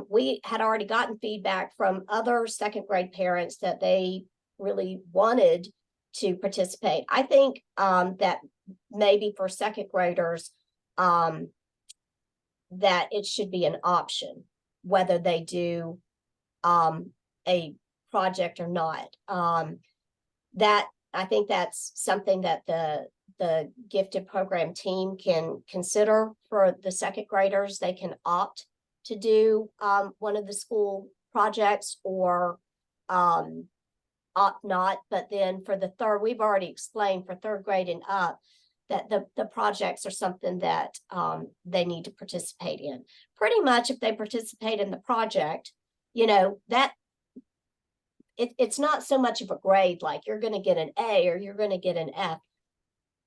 we had already gotten feedback from other second grade parents that they really wanted to participate. I think that maybe for second graders, that it should be an option whether they do a project or not. That, I think that's something that the gifted program team can consider for the second graders. They can opt to do one of the school projects, or opt not. But then for the third, we've already explained for third grade and up that the projects are something that they need to participate in. Pretty much if they participate in the project, you know, that it's not so much of a grade, like you're going to get an A or you're going to get an F.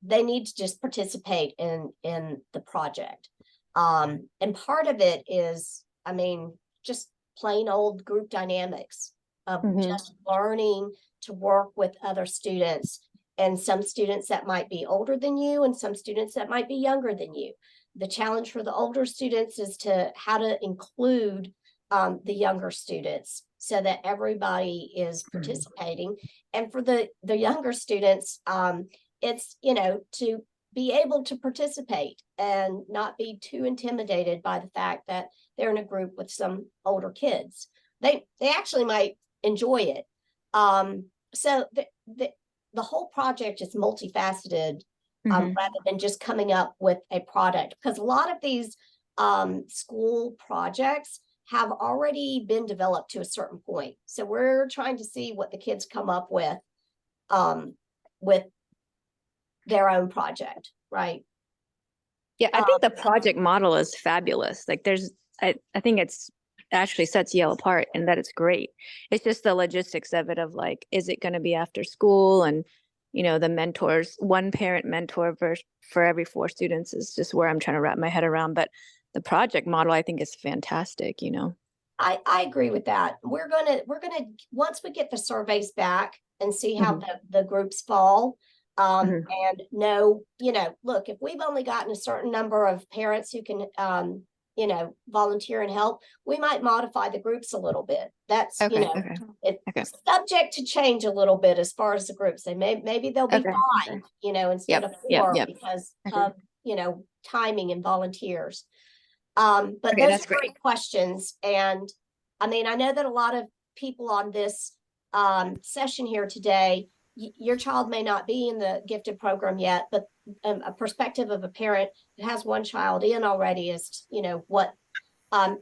They need to just participate in the project. And part of it is, I mean, just plain old group dynamics. of Mhm. just learning to work with other students, and some students that might be older than you and some students that might be younger than you. The challenge for the older students is to how to include the younger students so that everybody is participating. And for the younger students, it's, you know, to be able to participate and not be too intimidated by the fact that they're in a group with some older kids. They actually might enjoy it. So the whole project is multifaceted, Mhm. rather than just coming up with a product, because a lot of these school projects have already been developed to a certain point. So we're trying to see what the kids come up with their own project, right? Yeah, I think the project model is fabulous. Like I think it's actually sets Yale apart and that it's great. It's just the logistics of it of like, is it going to be after school? And, you know, the mentors, one parent mentor for every 4 students is just where I'm trying to wrap my head around. But the project model, I think is fantastic, you know? I agree with that. We're gonna once we get the surveys back and see how the groups fall, Mhm. and know, you know, look, if we've only gotten a certain number of parents who can you know, volunteer and help, we might modify the groups a little bit. That's, you Okay, know, okay, it's okay. subject to change a little bit as far as the groups. Maybe they'll be Okay, 5, okay. you know, instead Yep, of yep, 4 yep. because Okay. of, you know, timing and volunteers. But Okay, those that's are great questions. And I mean, I know that a lot of people on this session here today, your child may not be in the gifted program yet, but a perspective of a parent who has one child in already is, you know, what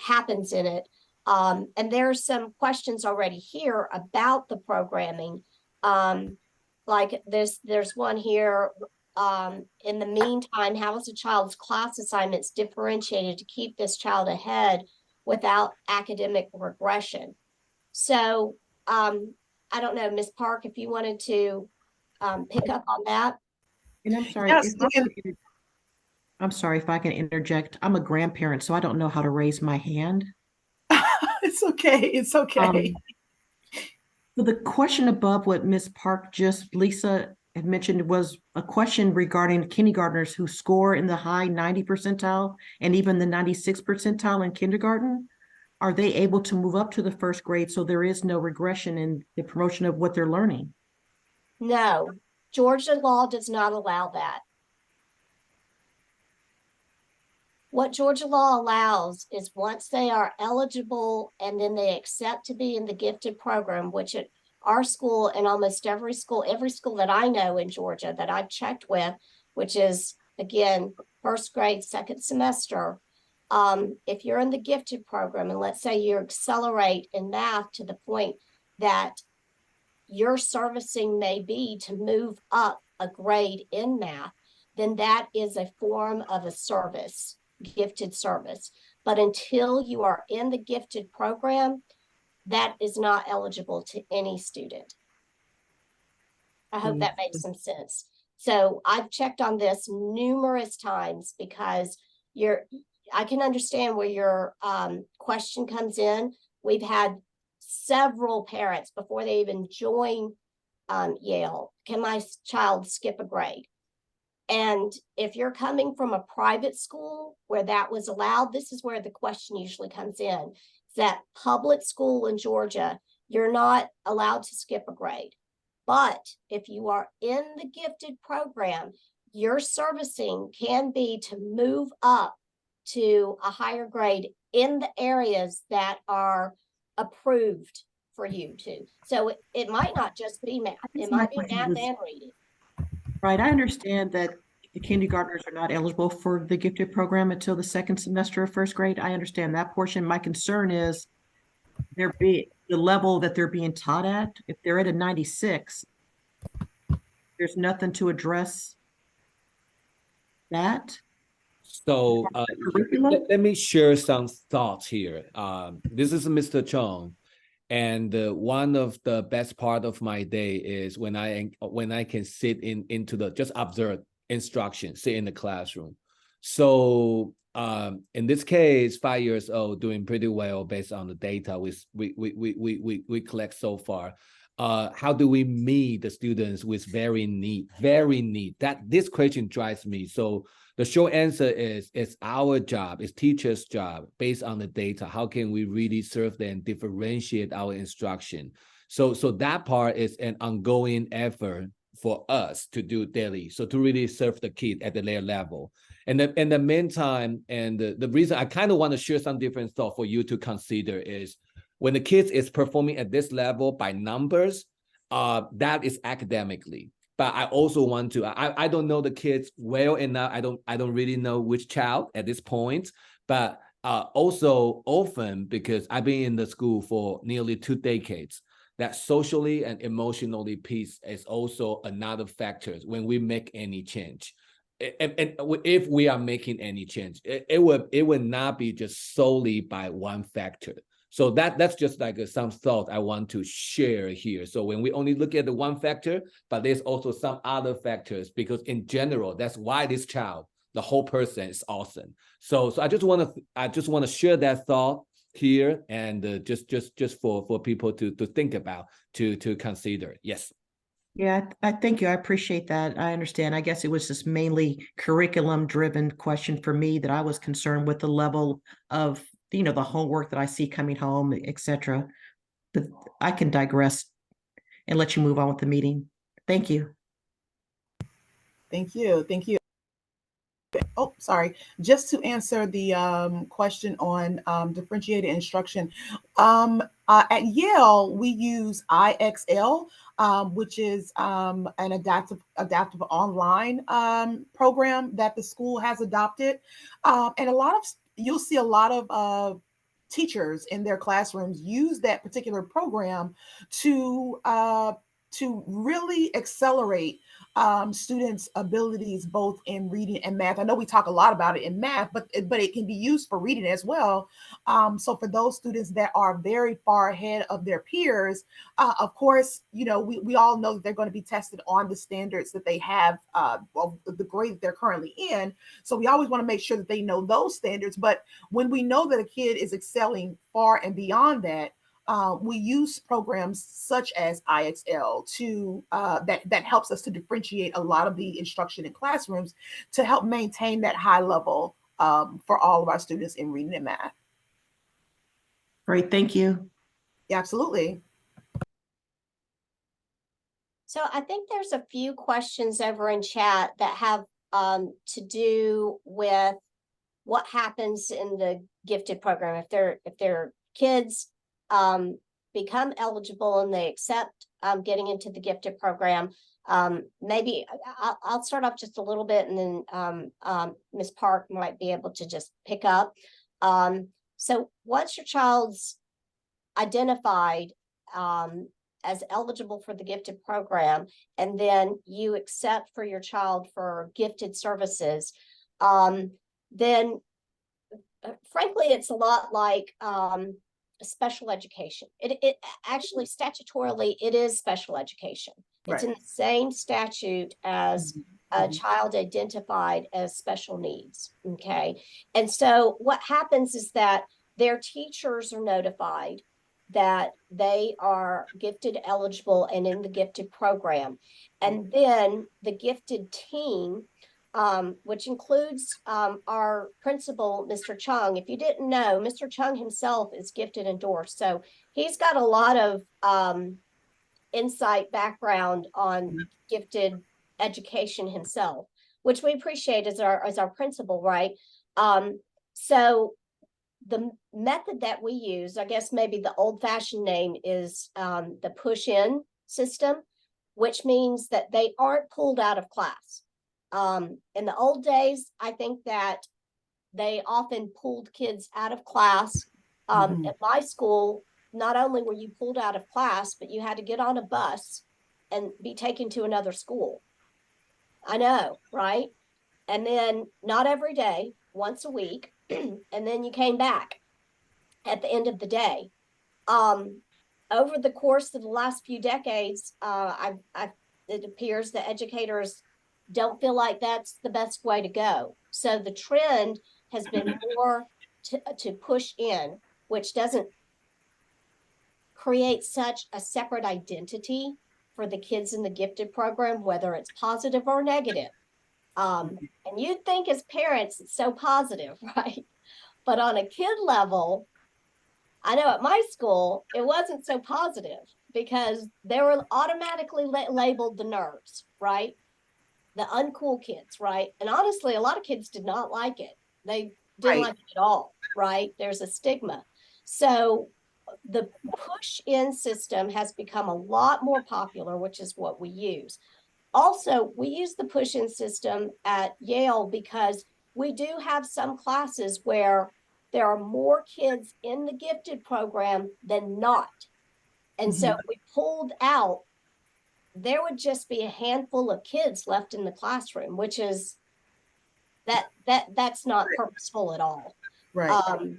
happens in it. And there's some questions already here about the programming. Like there's one here. In the meantime, how is a child's class assignments differentiated to keep this child ahead without academic regression? So I don't know, Ms. Park, if you wanted to pick up on that. And I'm sorry, Yes, I'm sorry if I can interject. I'm a grandparent, so I don't know how to raise my hand. it's okay. It's okay. So the question above what Ms. Park Lisa had mentioned was a question regarding kindergartners who score in the high 90 percentile and even the 96 percentile in kindergarten. Are they able to move up to the first grade so there is no regression in the promotion of what they're learning? No, Georgia law does not allow that. What Georgia law allows is once they are eligible and then they accept to be in the gifted program, which at our school and almost every school that I know in Georgia that I've checked with, which is again, first grade, second semester. If you're in the gifted program and let's say you accelerate in math to the point that your servicing may be to move up a grade in math, then that is a form of a service. Gifted service. But until you are in the gifted program, that is not eligible to any student. I hope that makes some sense. So I've checked on this numerous times because I can understand where your question comes in. We've had several parents before they even join Yale, can my child skip a grade? And if you're coming from a private school where that was allowed, this is where the question usually comes in. It's that public school in Georgia, you're not allowed to skip a grade. But if you are in the gifted program, your servicing can be to move up to a higher grade in the areas that are approved for you to. So it might not just be math, it might be math and reading. Right, I understand that the kindergartners are not eligible for the gifted program until the second semester of first grade. I understand that portion. My concern is the level that they're being taught at. If they're at a 96, there's nothing to address that. So let me share some thoughts here. This is Mr. Chong, and one of the best part of my day is when I can sit into the just observe instruction, sit in the classroom. So In this case, 5 years old, doing pretty well based on the data we collect so far. How do we meet the students with very need? That this question drives me. So the short answer is it's our job, it's teachers' job based on the data. How can we really serve them, differentiate our instruction? So that part is an ongoing effort for us to do daily. So to really serve the kid at the layer level. And in the meantime, and the reason I kind of want to share some different thought for you to consider is when the kids is performing at this level by numbers, that is academically. But I also want to, I don't know the kids well enough. I don't really know which child at this point, but also often because I've been in the school for nearly 2 decades, that socially and emotionally piece is also another factor when we make any change. And if we are making any change, it would not be just solely by one factor. So that's just like some thought I want to share here. So when we only look at the one factor, but there's also some other factors, because in general, that's why this child, the whole person is awesome. So I just want to share that thought here, and just for people to think about, to consider. Yes. Yeah, I thank you. I appreciate that. I understand. I guess it was just mainly curriculum driven question for me, that I was concerned with the level of, the homework that I see coming home, etc. But I can digress and let you move on with the meeting. Thank you. Thank you. Thank you. Oh, sorry. Just to answer the question on differentiated instruction, at Yale we use IXL, which is an adaptive online program that the school has adopted, and you'll see a lot of teachers in their classrooms use that particular program to really accelerate students' abilities both in reading and math. I know we talk a lot about it in math, but it can be used for reading as well. So for those students that are very far ahead of their peers, of course, we all know that they're going to be tested on the standards that they have, of the grade that they're currently in. So we always want to make sure that they know those standards. But when we know that a kid is excelling far and beyond that, we use programs such as IXL to that helps us to differentiate a lot of the instruction in classrooms to help maintain that high level for all of our students in reading and math. Great, thank you. Yeah, absolutely. So I think there's a few questions over in chat that have to do with what happens in the gifted program if their kids become eligible and they accept getting into the gifted program. Maybe I'll start off just a little bit, and then Ms. Park might be able to just pick up. So once your child's identified as eligible for the gifted program, and then you accept for your child for gifted services, then frankly, it's a lot like special education. It actually statutorily, it is special education. It's in the same statute as a child identified as special needs. Okay. And so what happens is that their teachers are notified that they are gifted eligible and in the gifted program. And then the gifted team, which includes our principal, Mr. Chung. If you didn't know, Mr. Chung himself is gifted endorsed. So he's got a lot of insight background on gifted education himself, which we appreciate as our principal, right? So the method that we use, I guess maybe the old-fashioned name is the push-in system, which means that they aren't pulled out of class. In the old days, I think that they often pulled kids out of class. At my school, not only were you pulled out of class, but you had to get on a bus and be taken to another school. I know, right? And then not every day, once a week, and then you came back at the end of the day. Over the course of the last few decades, it appears that educators don't feel like that's the best way to go. So the trend has been more to push in, which doesn't create such a separate identity for the kids in the gifted program, whether it's positive or negative. And you'd think as parents, it's so positive, right? But on a kid level, I know at my school, it wasn't so positive because they were automatically labeled the nerds, right? The uncool kids, right? And honestly, a lot of kids did not like it. They didn't like it at all, right? There's a stigma. So the push-in system has become a lot more popular, which is what we use. Also, we use the push-in system at Yale because we do have some classes where there are more kids in the gifted program than not. And so if we pulled out, there would just be a handful of kids left in the classroom, which is that's not purposeful at all. Right.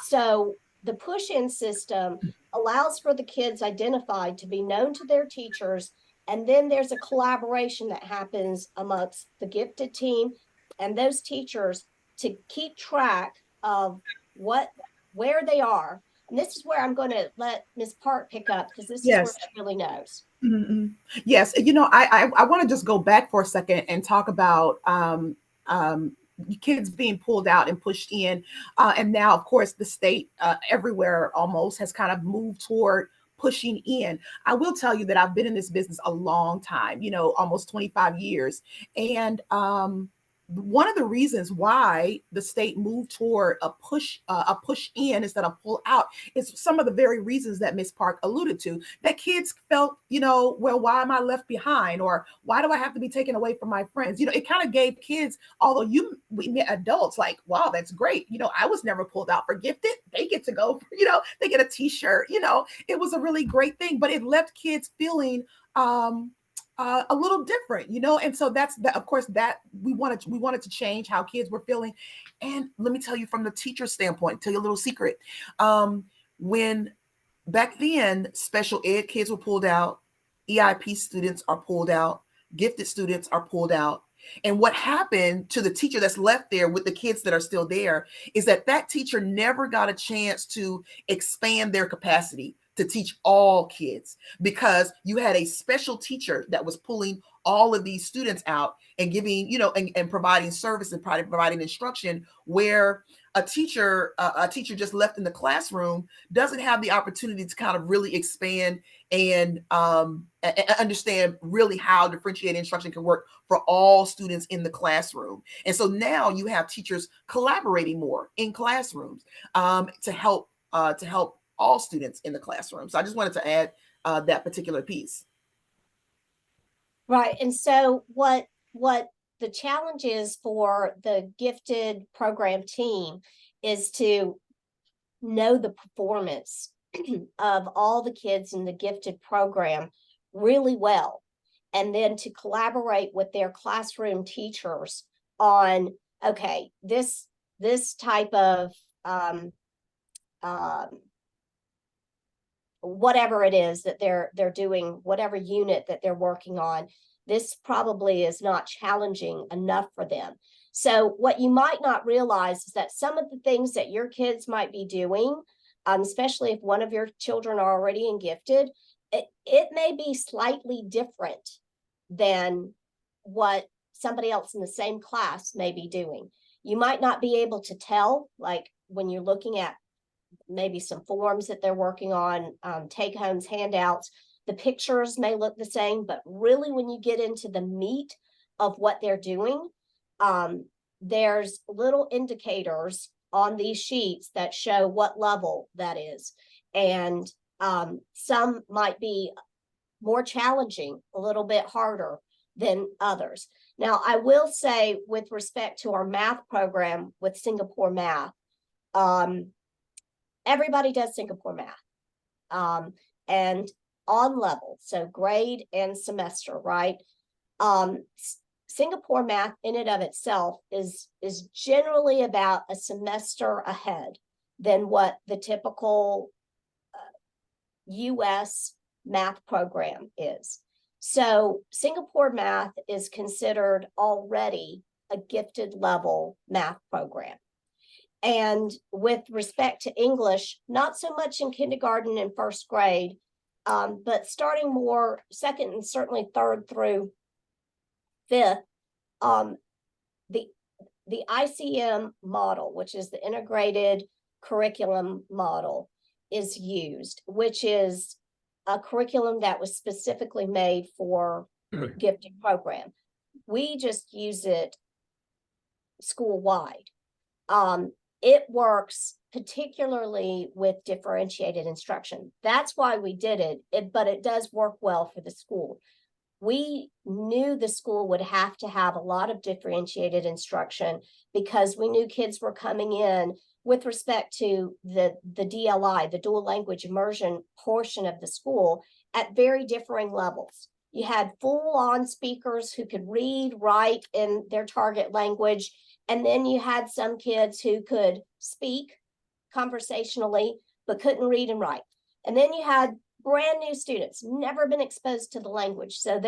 So the push-in system allows for the kids identified to be known to their teachers. And then there's a collaboration that happens amongst the gifted team and those teachers to keep track of where they are. And this is where I'm going to let Ms. Park pick up because this is where she really knows. Yes, you know, I want to just go back for a second and talk about kids being pulled out and pushed in, and now, of course, the state everywhere almost has kind of moved toward pushing in. I will tell you that I've been in this business a long time, you know, almost 25 years, and one of the reasons why the state moved toward a push in instead of pull out is some of the very reasons that Ms. Park alluded to, that kids felt, you know, well, why am I left behind? Or why do I have to be taken away from my friends? You know, it kind of gave kids, although we met adults like, wow, that's great. You know, I was never pulled out for gifted. They get to go, you know, they get a t-shirt, you know, it was a really great thing, but it left kids feeling, a little different, you know, and so that's that. Of course, that we wanted to change how kids were feeling. And let me tell you, from the teacher standpoint, tell you a little secret. When back then, special ed kids were pulled out, EIP students are pulled out, gifted students are pulled out. And what happened to the teacher that's left there with the kids that are still there is that teacher never got a chance to expand their capacity to teach all kids, because you had a special teacher that was pulling all of these students out and giving, you know, and providing service and providing instruction, where a teacher just left in the classroom doesn't have the opportunity to kind of really expand and understand really how differentiated instruction can work for all students in the classroom. And so now you have teachers collaborating more in classrooms to help all students in the classroom. So I just wanted to add that particular piece. Right. And so what the challenge is for the gifted program team is to know the performance of all the kids in the gifted program really well, and then to collaborate with their classroom teachers on, okay, this type of whatever it is that they're doing, whatever unit that they're working on, this probably is not challenging enough for them. So what you might not realize is that some of the things that your kids might be doing, especially if one of your children are already in gifted, it may be slightly different than what somebody else in the same class may be doing. You might not be able to tell, like when you're looking at maybe some forms that they're working on, take homes, handouts, the pictures may look the same, but really when you get into the meat of what they're doing, there's little indicators on these sheets that show what level that is. And some might be more challenging, a little bit harder than others. Now, I will say, with respect to our math program with Singapore Math, everybody does Singapore Math, and on level, so grade and semester, right? Singapore Math in and of itself is generally about a semester ahead than what the typical US math program is. So Singapore Math is considered already a gifted level math program. And with respect to English, not so much in kindergarten and first grade, but starting more second and certainly third through fifth, the ICM model, which is the integrated curriculum model, is used, which is a curriculum that was specifically made for gifted program. We just use it school-wide. It works particularly with differentiated instruction. That's why we did it, but it does work well for the school. We knew the school would have to have a lot of differentiated instruction because we knew kids were coming in with respect to the DLI, the dual language immersion portion of the school, at very differing levels. You had full-on speakers who could read, write in their target language, and then you had some kids who could speak conversationally, but couldn't read and write. And then you had brand new students, never been exposed to the language. So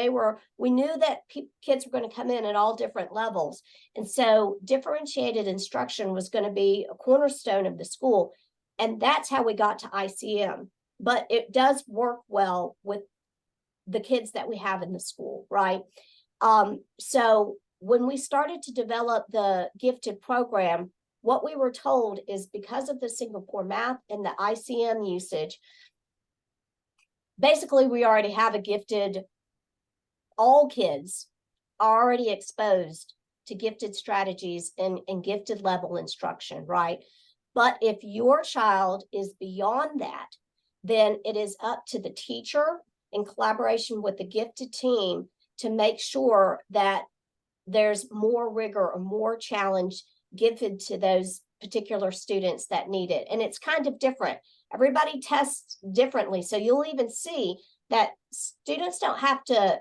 we knew that kids were going to come in at all different levels. And so differentiated instruction was going to be a cornerstone of the school. And that's how we got to ICM. But it does work well with the kids that we have in the school, right? So when we started to develop the gifted program, what we were told is because of the Singapore math and the ICM usage, basically we already have a gifted, all kids are already exposed to gifted strategies and gifted level instruction, right? But if your child is beyond that, then it is up to the teacher in collaboration with the gifted team to make sure that there's more rigor or more challenge given to those particular students that need it. And it's kind of different. Everybody tests differently. So you'll even see that students don't have to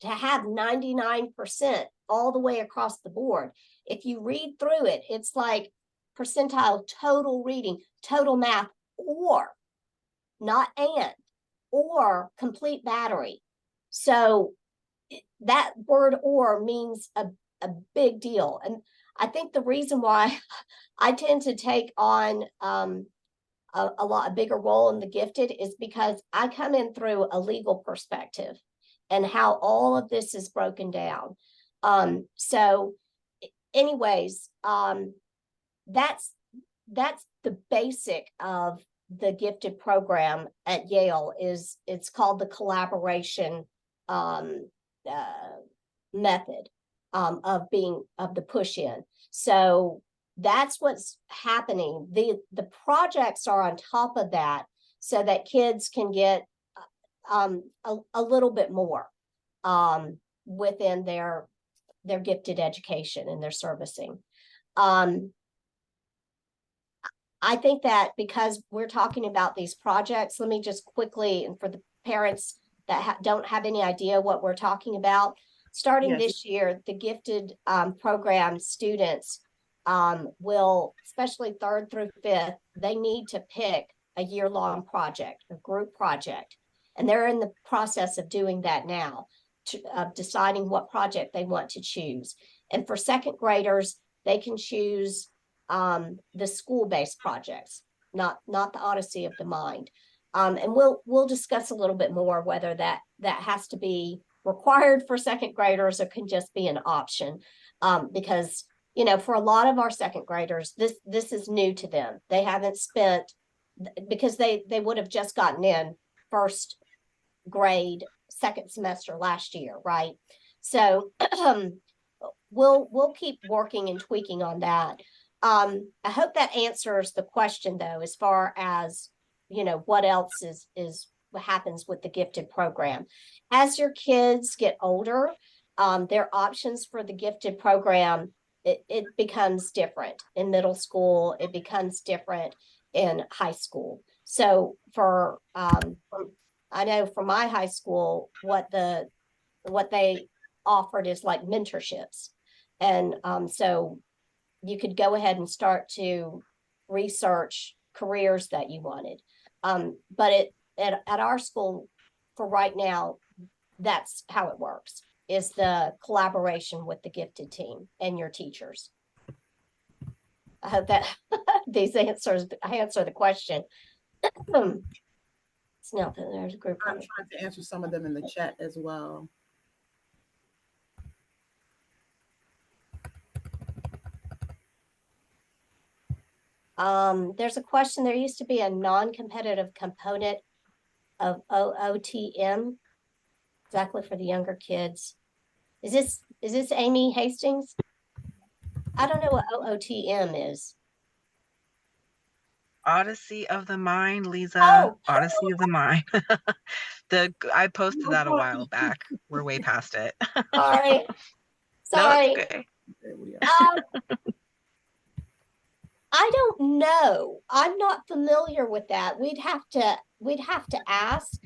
have 99% all the way across the board. If you read through it, it's like percentile total reading, total math, or not and, or complete battery. So that word or means a big deal. And I think the reason why I tend to take on a bigger role in the gifted is because I come in through a legal perspective and how all of this is broken down. So anyways, that's the basic of the gifted program at Yale. It's called the collaboration method of the push in. So that's what's happening. The projects are on top of that so that kids can get a little bit more within their gifted education and their servicing. I think that because we're talking about these projects, let me just quickly, and for the parents that don't have any idea what we're talking about, starting this year, the gifted program students will, especially third through fifth, they need to pick a year-long project, a group project. And they're in the process of doing that now, of deciding what project they want to choose. And for second graders, they can choose the school-based projects, not the Odyssey of the Mind. And we'll discuss a little bit more whether that has to be required for second graders or can just be an option. Because, you know, for a lot of our second graders, this is new to them. They haven't spent, because they would have just gotten in first grade, second semester last year, right? So we'll keep working and tweaking on that. I hope that answers the question, though, as far as, you know, what else is what happens with the gifted program. As your kids get older, their options for the gifted program, it becomes different in middle school. It becomes different in high school. So for I know for my high school, what they offered is like mentorships. And so you could go ahead and start to research careers that you wanted. But at our school for right now, that's how it works, is the collaboration with the gifted team and your teachers. I hope that these answer the question. It's not that there's a group. I'm trying to answer some of them in the chat as well. There's a question. There used to be a non-competitive component of OOTM, exactly for the younger kids. Is this Amy Hastings? I don't know what OOTM is. Odyssey of the Mind, Lisa. Oh. Odyssey of the Mind. I posted that a while back. We're way past it. Sorry. No, Sorry. it's okay. There we are. I don't know. I'm not familiar with that. We'd have to ask.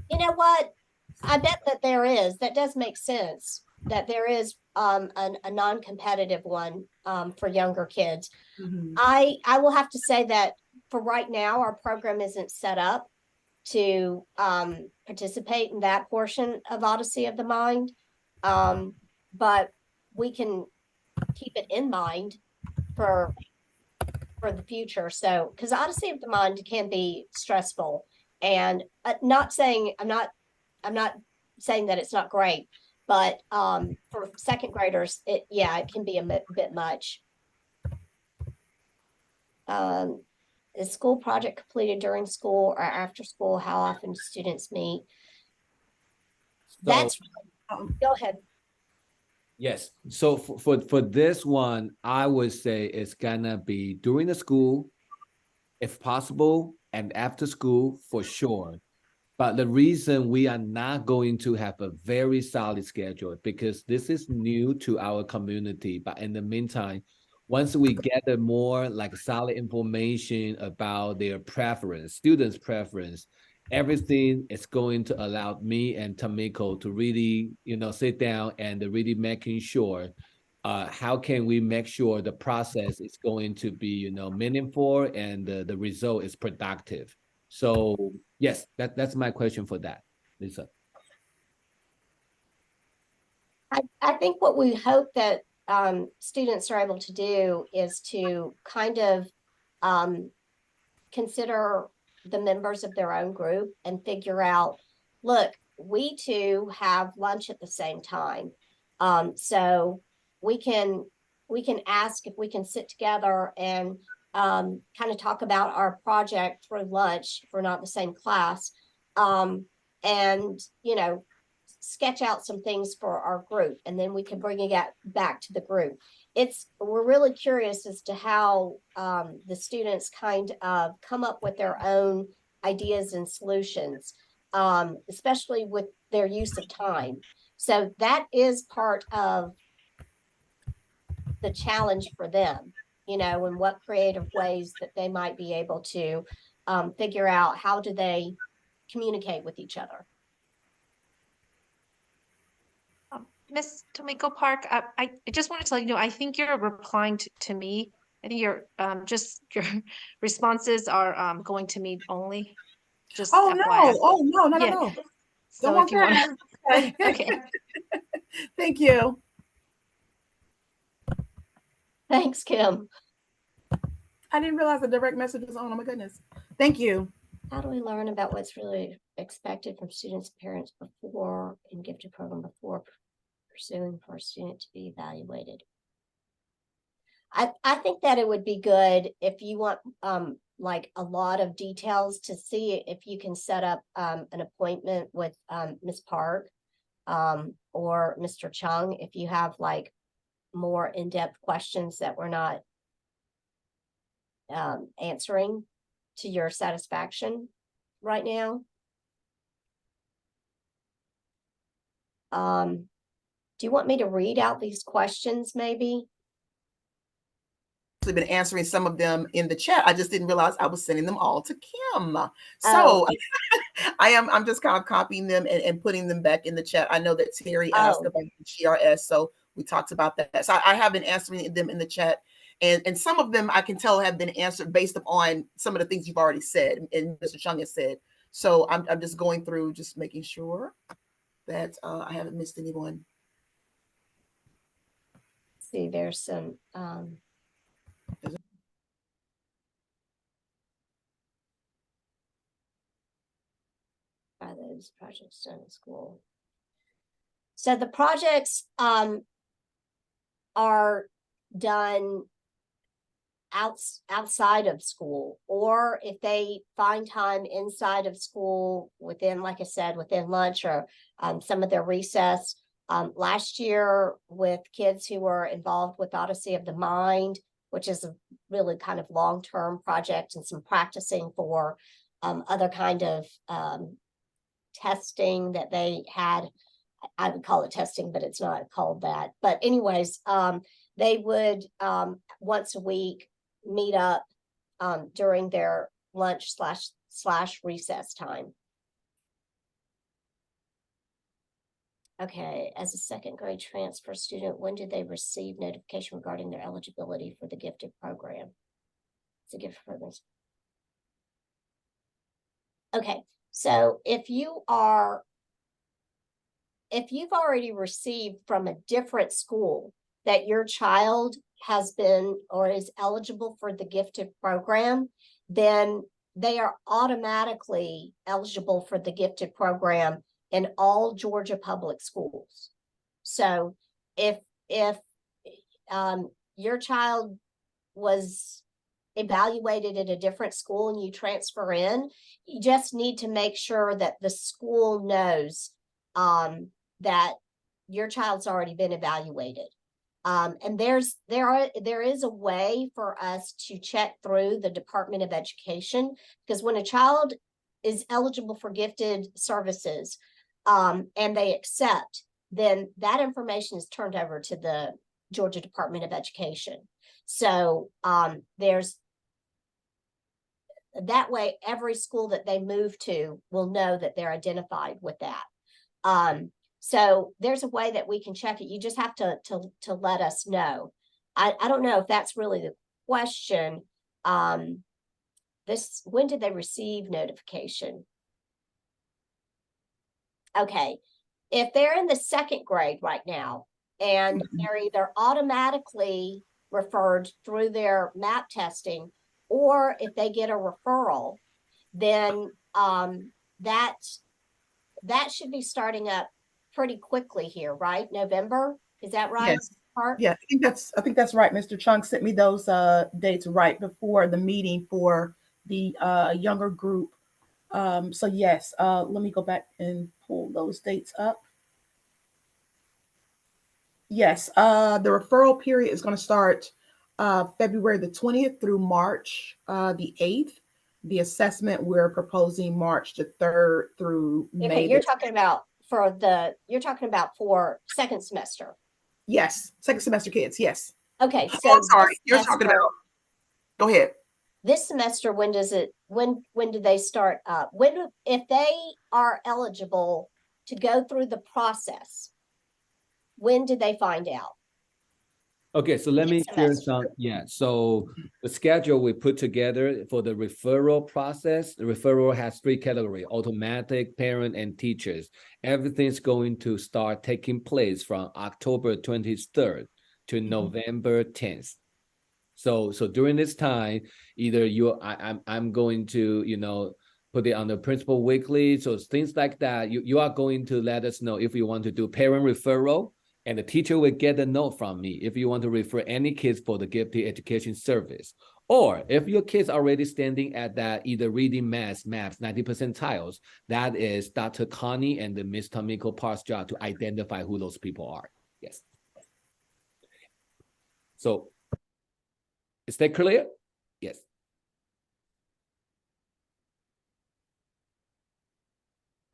You know what? I bet that there is. That does make sense. That there is a non-competitive one for younger kids. Mhm. I will have to say that for right now, our program isn't set up to participate in that portion of Odyssey of the Mind. But we can keep it in mind for the future. So, because Odyssey of the Mind can be stressful, and I'm not saying that it's not great, but for second graders, it can be a bit much. Is school project completed during school or after school? How often do students meet? That's go ahead. Yes. So for this one, I would say it's gonna be during the school, if possible, and after school for sure. But the reason we are not going to have a very solid schedule because this is new to our community. But in the meantime, once we gather more like solid information about their preference, students' preference, everything is going to allow me and Tamiko to really, sit down and really making sure how can we make sure the process is going to be, meaningful and the result is productive. So yes, that's my question for that, Lisa. I think what we hope that students are able to do is to kind of consider the members of their own group and figure out, look, we two have lunch at the same time. So we can ask if we can sit together and kind of talk about our project through lunch if we're not in the same class. And, sketch out some things for our group, and then we can bring it back to the group. We're really curious as to how the students kind of come up with their own ideas and solutions, especially with their use of time. So that is part of the challenge for them, and what creative ways that they might be able to figure out how do they communicate with each other. Miss Tomiko Park, I just wanted to let you know, I think you're replying to me. I think your responses are going to me only. Just Oh FYI. no. Yeah. Don't So want if you want, that. okay. Thank you. Thanks, Kim. I didn't realize the direct message was on. Oh my goodness. Thank you. How do we learn about what's really expected from students and parents before in gifted program before pursuing for a student to be evaluated? I think that it would be good if you want like a lot of details to see if you can set up an appointment with Ms. Park or Mr. Chung if you have like more in-depth questions that we're not answering to your satisfaction right now. Do you want me to read out these questions maybe? Been answering some of them in the chat. I just didn't realize I was sending them all to Kim. So Oh. I'm just kind of copying them and putting them back in the chat. I know that Terry asked about the GRS, so we talked about that. So I have been answering them in the chat, and some of them I can tell have been answered based upon some of the things you've already said and Mr. Chung has said. So I'm just going through, just making sure that I haven't missed anyone. See, there's some, by those projects done in school. So the projects, are done outside of school, or if they find time inside of school within, like I said, within lunch or some of their recess. Last year with kids who were involved with Odyssey of the Mind, which is a really kind of long-term project, and some practicing for other kind of testing that they had. I would call it testing, but it's not called that. But anyways, they would once a week meet up during their lunch slash recess time. Okay, as a second grade transfer student, when did they receive notification regarding their eligibility for the gifted program? It's a gift for this. Okay, so if you've already received from a different school that your child has been or is eligible for the gifted program, then they are automatically eligible for the gifted program in all Georgia public schools. So if your child was evaluated at a different school and you transfer in, you just need to make sure that the school knows that your child's already been evaluated. And there is a way for us to check through the Department of Education, because when a child is eligible for gifted services and they accept, then that information is turned over to the Georgia Department of Education. So there's that way every school that they move to will know that they're identified with that. So there's a way that we can check it. You just have to let us know. I don't know if that's really the question. When did they receive notification? Okay, if they're in the second grade right now and they're either automatically referred through their MAP testing, or if they get a referral, then that should be starting up pretty quickly here, right? November, is that right? Yes. Yeah, I think that's right. Mr. Chung sent me those dates right before the meeting for the younger group. So yes, let me go back and pull those dates up. Yes, the referral period is going to start February the 20th through March the 8th. The assessment, we're proposing March the 3rd through May. Okay, you're talking about for second semester. Yes, second semester kids, yes. Okay, Oh, so I'm sorry, you're talking about, go ahead. This semester, when do they start up? If they are eligible to go through the process, when did they find out? Okay, so let me share some. Yeah, so the schedule we put together for the referral process, the referral has 3 categories: automatic, parent, and teachers. Everything's going to start taking place from October 23rd to November 10th. So during this time, either I'm going to, put it on the principal weekly. So things like that, you are going to let us know if you want to do parent referral, and the teacher will get a note from me if you want to refer any kids for the gifted education service. Or if your kids are already standing at that either reading, maths, 90 percentiles, that is Dr. Connie and the Ms. Tamiko Park's job to identify who those people are. Yes. So is that clear? Yes.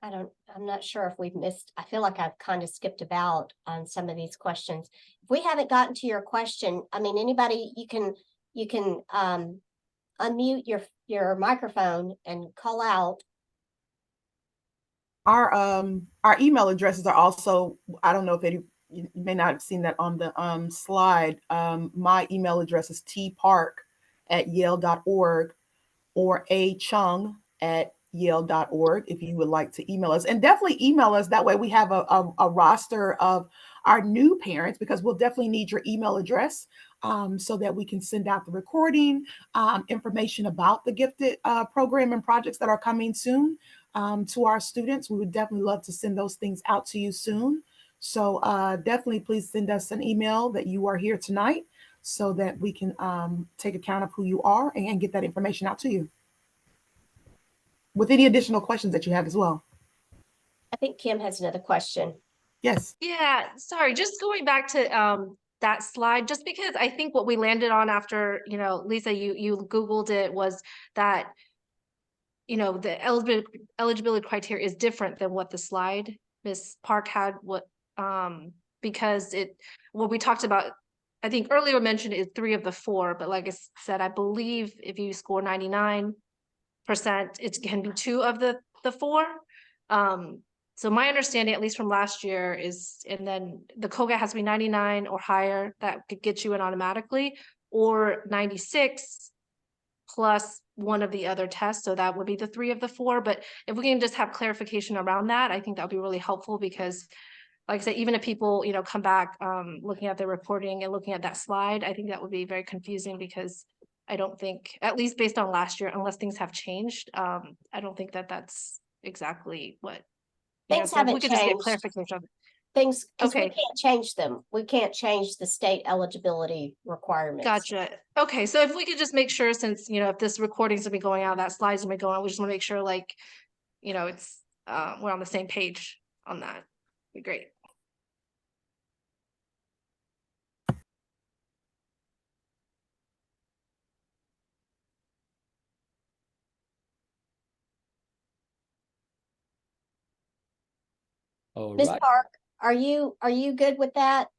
I'm not sure if we've missed. I feel like I've kind of skipped about on some of these questions. If we haven't gotten to your question, I mean, anybody, you can unmute your microphone and call out. Our email addresses are also, I don't know if you may not have seen that on the slide. My email address is tpark@yale.org or achung@yale.org if you would like to email us, and definitely email us. That way we have a roster of our new parents, because we'll definitely need your email address so that we can send out the recording, information about the gifted program and projects that are coming soon to our students. We would definitely love to send those things out to you soon. So definitely please send us an email that you are here tonight so that we can take account of who you are and get that information out to you with any additional questions that you have as well. I think Kim has another question. Yes. Yeah, sorry, just going back to that slide, just because I think what we landed on after, you know, Lisa, you Googled it, was that, you know, the eligibility criteria is different than what the slide Ms. Park had, because what we talked about, I think earlier mentioned, is 3 of the 4, but like I said, I believe if you score 99%, it can be 2 of the 4. So my understanding, at least from last year, is, and then the COGAT has to be 99 or higher, that could get you in automatically, or 96 plus one of the other tests. So that would be the 3 of the 4. But if we can just have clarification around that, I think that would be really helpful, because like I said, even if people, you know, come back looking at the reporting and looking at that slide, I think that would be very confusing, because I don't think, at least based on last year, unless things have changed, I don't think that that's exactly what. Things So if we haven't could just get changed. clarification. Things, because we Okay. can't change them. We can't change the state eligibility requirements. Gotcha. Okay, so if we could just make sure, since, you know, if this recording's gonna be going out, that slide's gonna be going out, we just wanna make sure, like, you know, it's we're on the same page on that. Be great. All Ms. right. Park, are you good with that?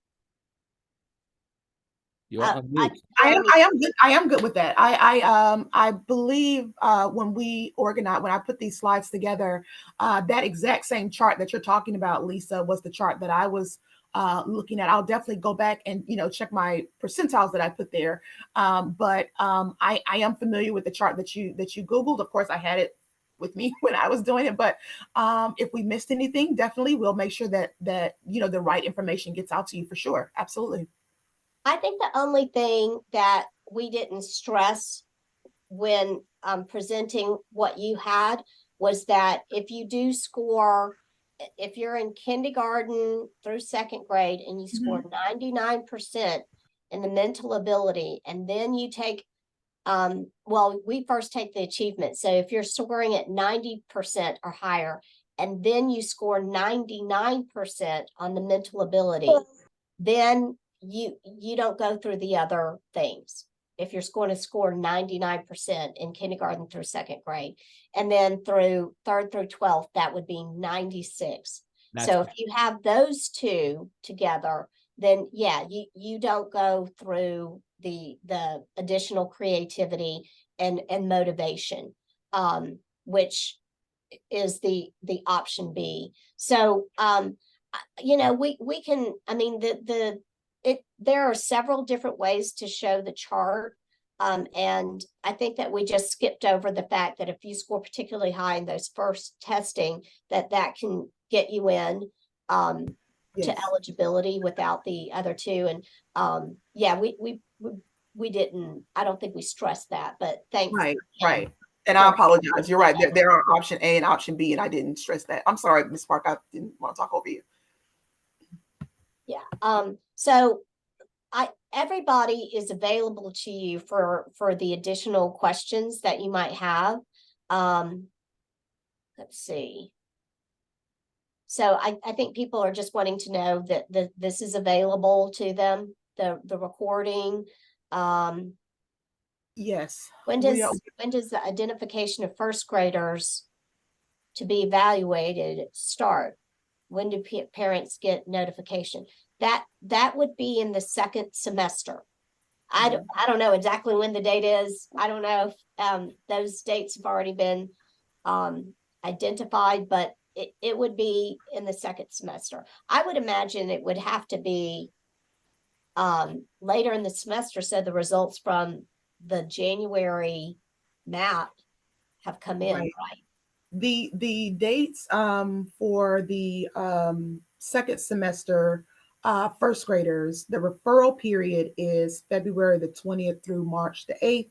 You're on mute. I am good. I am good with that. I believe when we organized, when I put these slides together, that exact same chart that you're talking about, Lisa, was the chart that I was looking at. I'll definitely go back and, you know, check my percentiles that I put there. But I am familiar with the chart that you Googled. Of course, I had it with me when I was doing it. But if we missed anything, definitely we'll make sure that you know, the right information gets out to you for sure. Absolutely. I think the only thing that we didn't stress when presenting what you had was that if you do score, if you're in kindergarten through 2nd grade and you score 99% in the mental ability, and then you take, well, we first take the achievement. So if you're scoring at 90% or higher, and then you score 99% on the mental ability, then you don't go through the other things. If you're going to score 99% in kindergarten through 2nd grade, and then through 3rd through 12th, that would be 96. So if you have those 2 together, then yeah, you don't go through the additional creativity and motivation, which is the option B. So you know, we can, I mean, there are several different ways to show the chart. And I think that we just skipped over the fact that if you score particularly high in those first testing, that can get you in to eligibility without the other 2. And yeah, we didn't, I don't think we stressed that, but thanks. Right. And I apologize. You're right. There are option A and option B, and I didn't stress that. I'm sorry, Ms. Park. I didn't want to talk over you. Yeah. So everybody is available to you for the additional questions that you might have. Let's see. So I think people are just wanting to know that this is available to them, the recording. Yes. When does the identification of 1st graders to be evaluated start? When do parents get notification? That would be in the 2nd semester. I don't know exactly when the date is. I don't know if those dates have already been identified, but it would be in the 2nd semester. I would imagine it would have to be later in the semester, so the results from the January map have come in, right? The dates for the 2nd semester first graders, the referral period is February the 20th through March the 8th.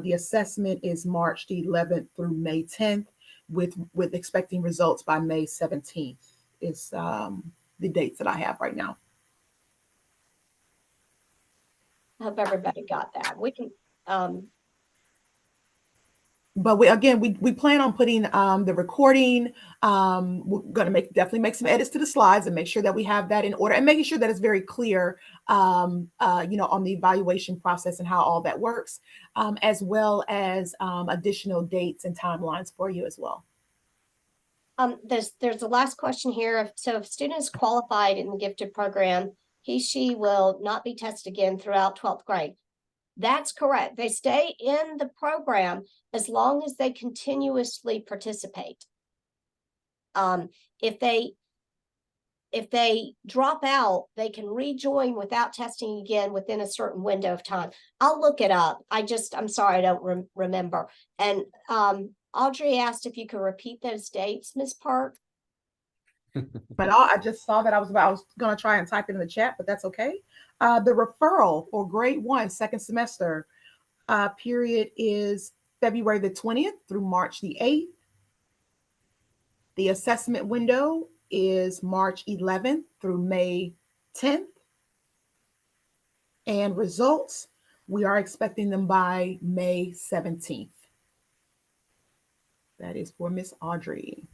The assessment is March the 11th through May 10th, with expecting results by May 17th is the dates that I have right now. I hope everybody got that. We can, But we plan on putting the recording. We're going to definitely make some edits to the slides and make sure that we have that in order, and making sure that it's very clear, on the evaluation process and how all that works, as well as additional dates and timelines for you as well. there's the last question here. So if student is qualified in the gifted program, she will not be tested again throughout 12th grade. That's correct. They stay in the program as long as they continuously participate. If they drop out, they can rejoin without testing again within a certain window of time. I'll look it up. I'm sorry, I don't remember. And Audrey asked if you could repeat those dates, Ms. Park. But I just saw that I was going to try and type it in the chat, but that's okay. The referral for grade 1 second semester period is February the 20th through March the 8th. The assessment window is March 11th through May 10th. And results, we are expecting them by May 17th. That is for Miss Audrey.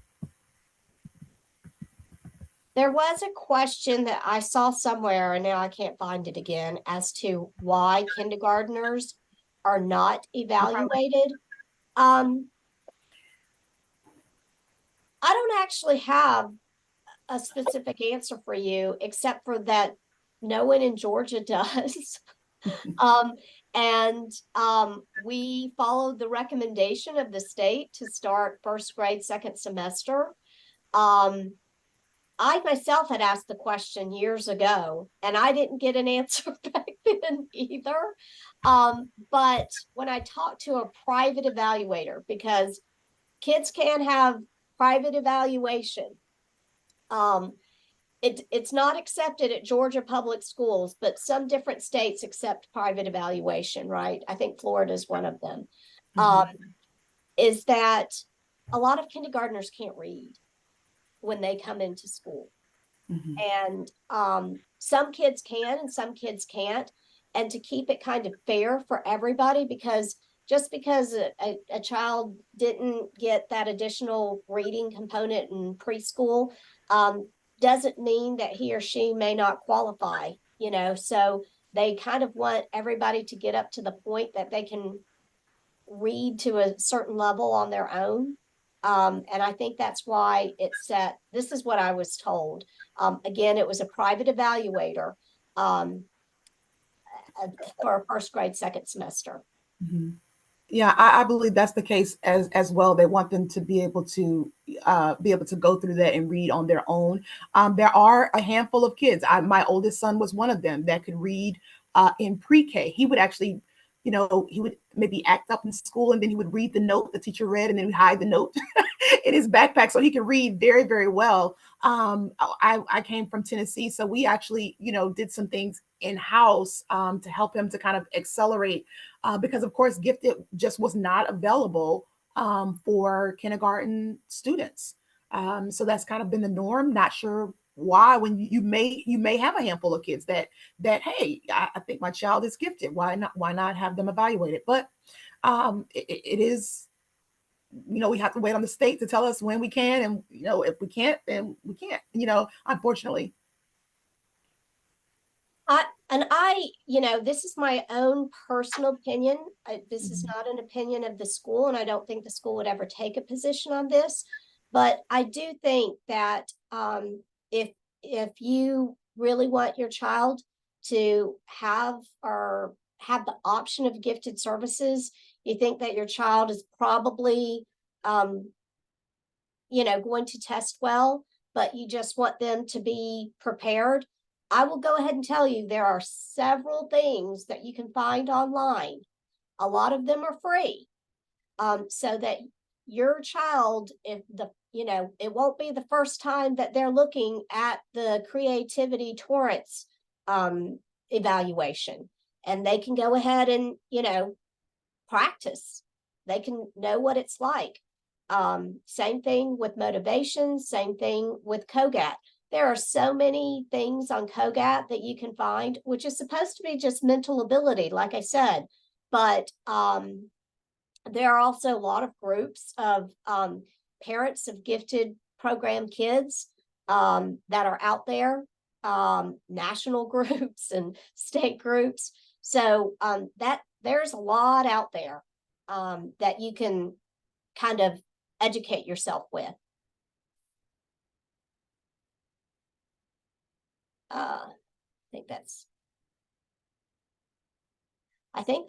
There was a question that I saw somewhere, and now I can't find it again, as to why kindergartners are not evaluated. I don't actually have a specific answer for you, except for that no one in Georgia does. We followed the recommendation of the state to start first grade second semester. I myself had asked the question years ago, and I didn't get an answer back then either. But when I talked to a private evaluator, because kids can have private evaluation, it's not accepted at Georgia public schools, but some different states accept private evaluation, right? I think Florida is one of them. Is that a lot of kindergartners can't read when they come into school. And some kids can and some kids can't. And to keep it kind of fair for everybody, because just because a child didn't get that additional reading component in preschool doesn't mean that he or she may not qualify, so they kind of want everybody to get up to the point that they can read to a certain level on their own. And I think that's why it's set. This is what I was told. Again, it was a private evaluator for a first grade second semester. Yeah, I believe that's the case as well. They want them to be able to go through that and read on their own. There are a handful of kids. My oldest son was one of them that could read in pre-K. He would actually, he would maybe act up in school, and then he would read the note the teacher read, and then he'd hide the note in his backpack so he could read very, very well. I came from Tennessee, so we actually, did some things in-house to help him to kind of accelerate, because of course gifted just was not available for kindergarten students. So that's kind of been the norm. Not sure why, when you may have a handful of kids that hey, I think my child is gifted. Why not have them evaluated? But it is, we have to wait on the state to tell us when we can, and if we can't, then we can't, unfortunately. This is my own personal opinion. This is not an opinion of the school, and I don't think the school would ever take a position on this. But I do think that if you really want your child to have the option of gifted services, you think that your child is probably, going to test well, but you just want them to be prepared, I will go ahead and tell you there are several things that you can find online. A lot of them are free, so that your child, if it won't be the first time that they're looking at the Creativity Torrance evaluation, and they can go ahead and, practice. They can know what it's like. Same thing with motivation, same thing with COGAT. There are so many things on COGAT that you can find, which is supposed to be just mental ability, like I said. But there are also a lot of groups of parents of gifted program kids that are out there, national groups and state groups. So that there's a lot out there that you can kind of educate yourself with.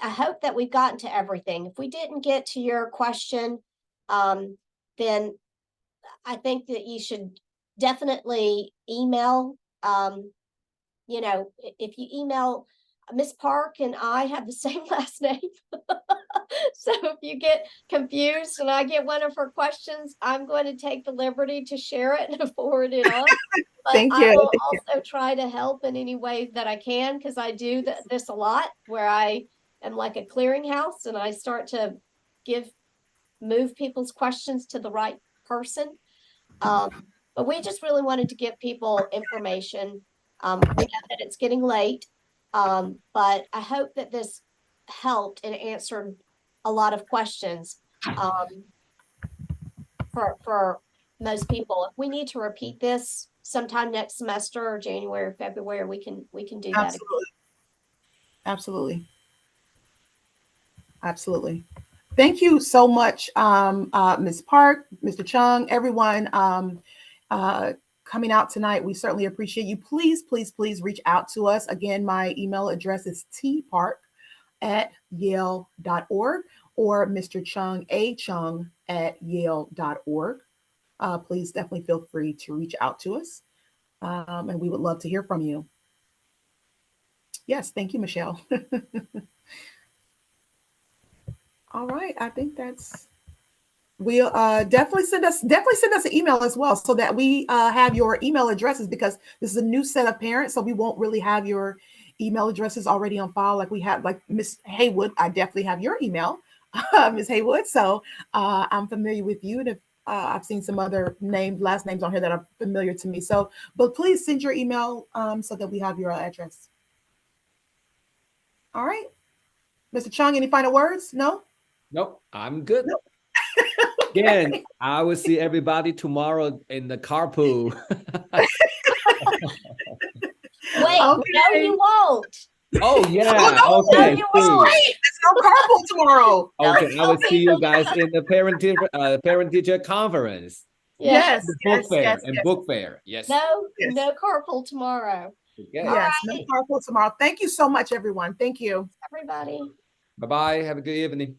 I hope that we've gotten to everything. If we didn't get to your question, then I think that you should definitely email. If you email Miss Park and I have the same last name. So if you get confused and I get one of her questions, I'm going to take the liberty to share it and forward it on. But Thank I you. will also try to help in any way that I can, because I do this a lot, where I am like a clearinghouse and I start to move people's questions to the right person. But we just really wanted to give people information. We know that it's getting late, but I hope that this helped and answered a lot of questions for most people. If we need to repeat this sometime next semester or January or February, we can do that. Absolutely. Absolutely. Thank you so much, Ms. Park, Mr. Chung, everyone coming out tonight. We certainly appreciate you. Please, please, please reach out to us. Again, my email address is tpark@yale.org or Mr. Chung, achung@yale.org. Please definitely feel free to reach out to us. And we would love to hear from you. Yes, thank you, Michelle. All right, I think we'll definitely send us an email as well, so that we have your email addresses, because this is a new set of parents, so we won't really have your email addresses already on file like we have, like Miss Haywood. I definitely have your email, Miss Haywood. So I'm familiar with you, and if I've seen some other last names on here that are familiar to me. So, but please send your email so that we have your address. All right, Mr. Chung, any final words? No. Nope, I'm good. Nope. Again, I will see everybody tomorrow in the carpool. Wait, no, you won't. Oh yeah. Oh, no, Okay. you please. won't. There's no carpool tomorrow. Okay, I will see you guys in the parent teacher conference. Yes, Book fair and book fair. Yes. No, Yes. no carpool tomorrow. Okay. All Yes, no right. carpool tomorrow. Thank you so much, everyone. Thank you. Everybody. Bye-bye. Have a good evening.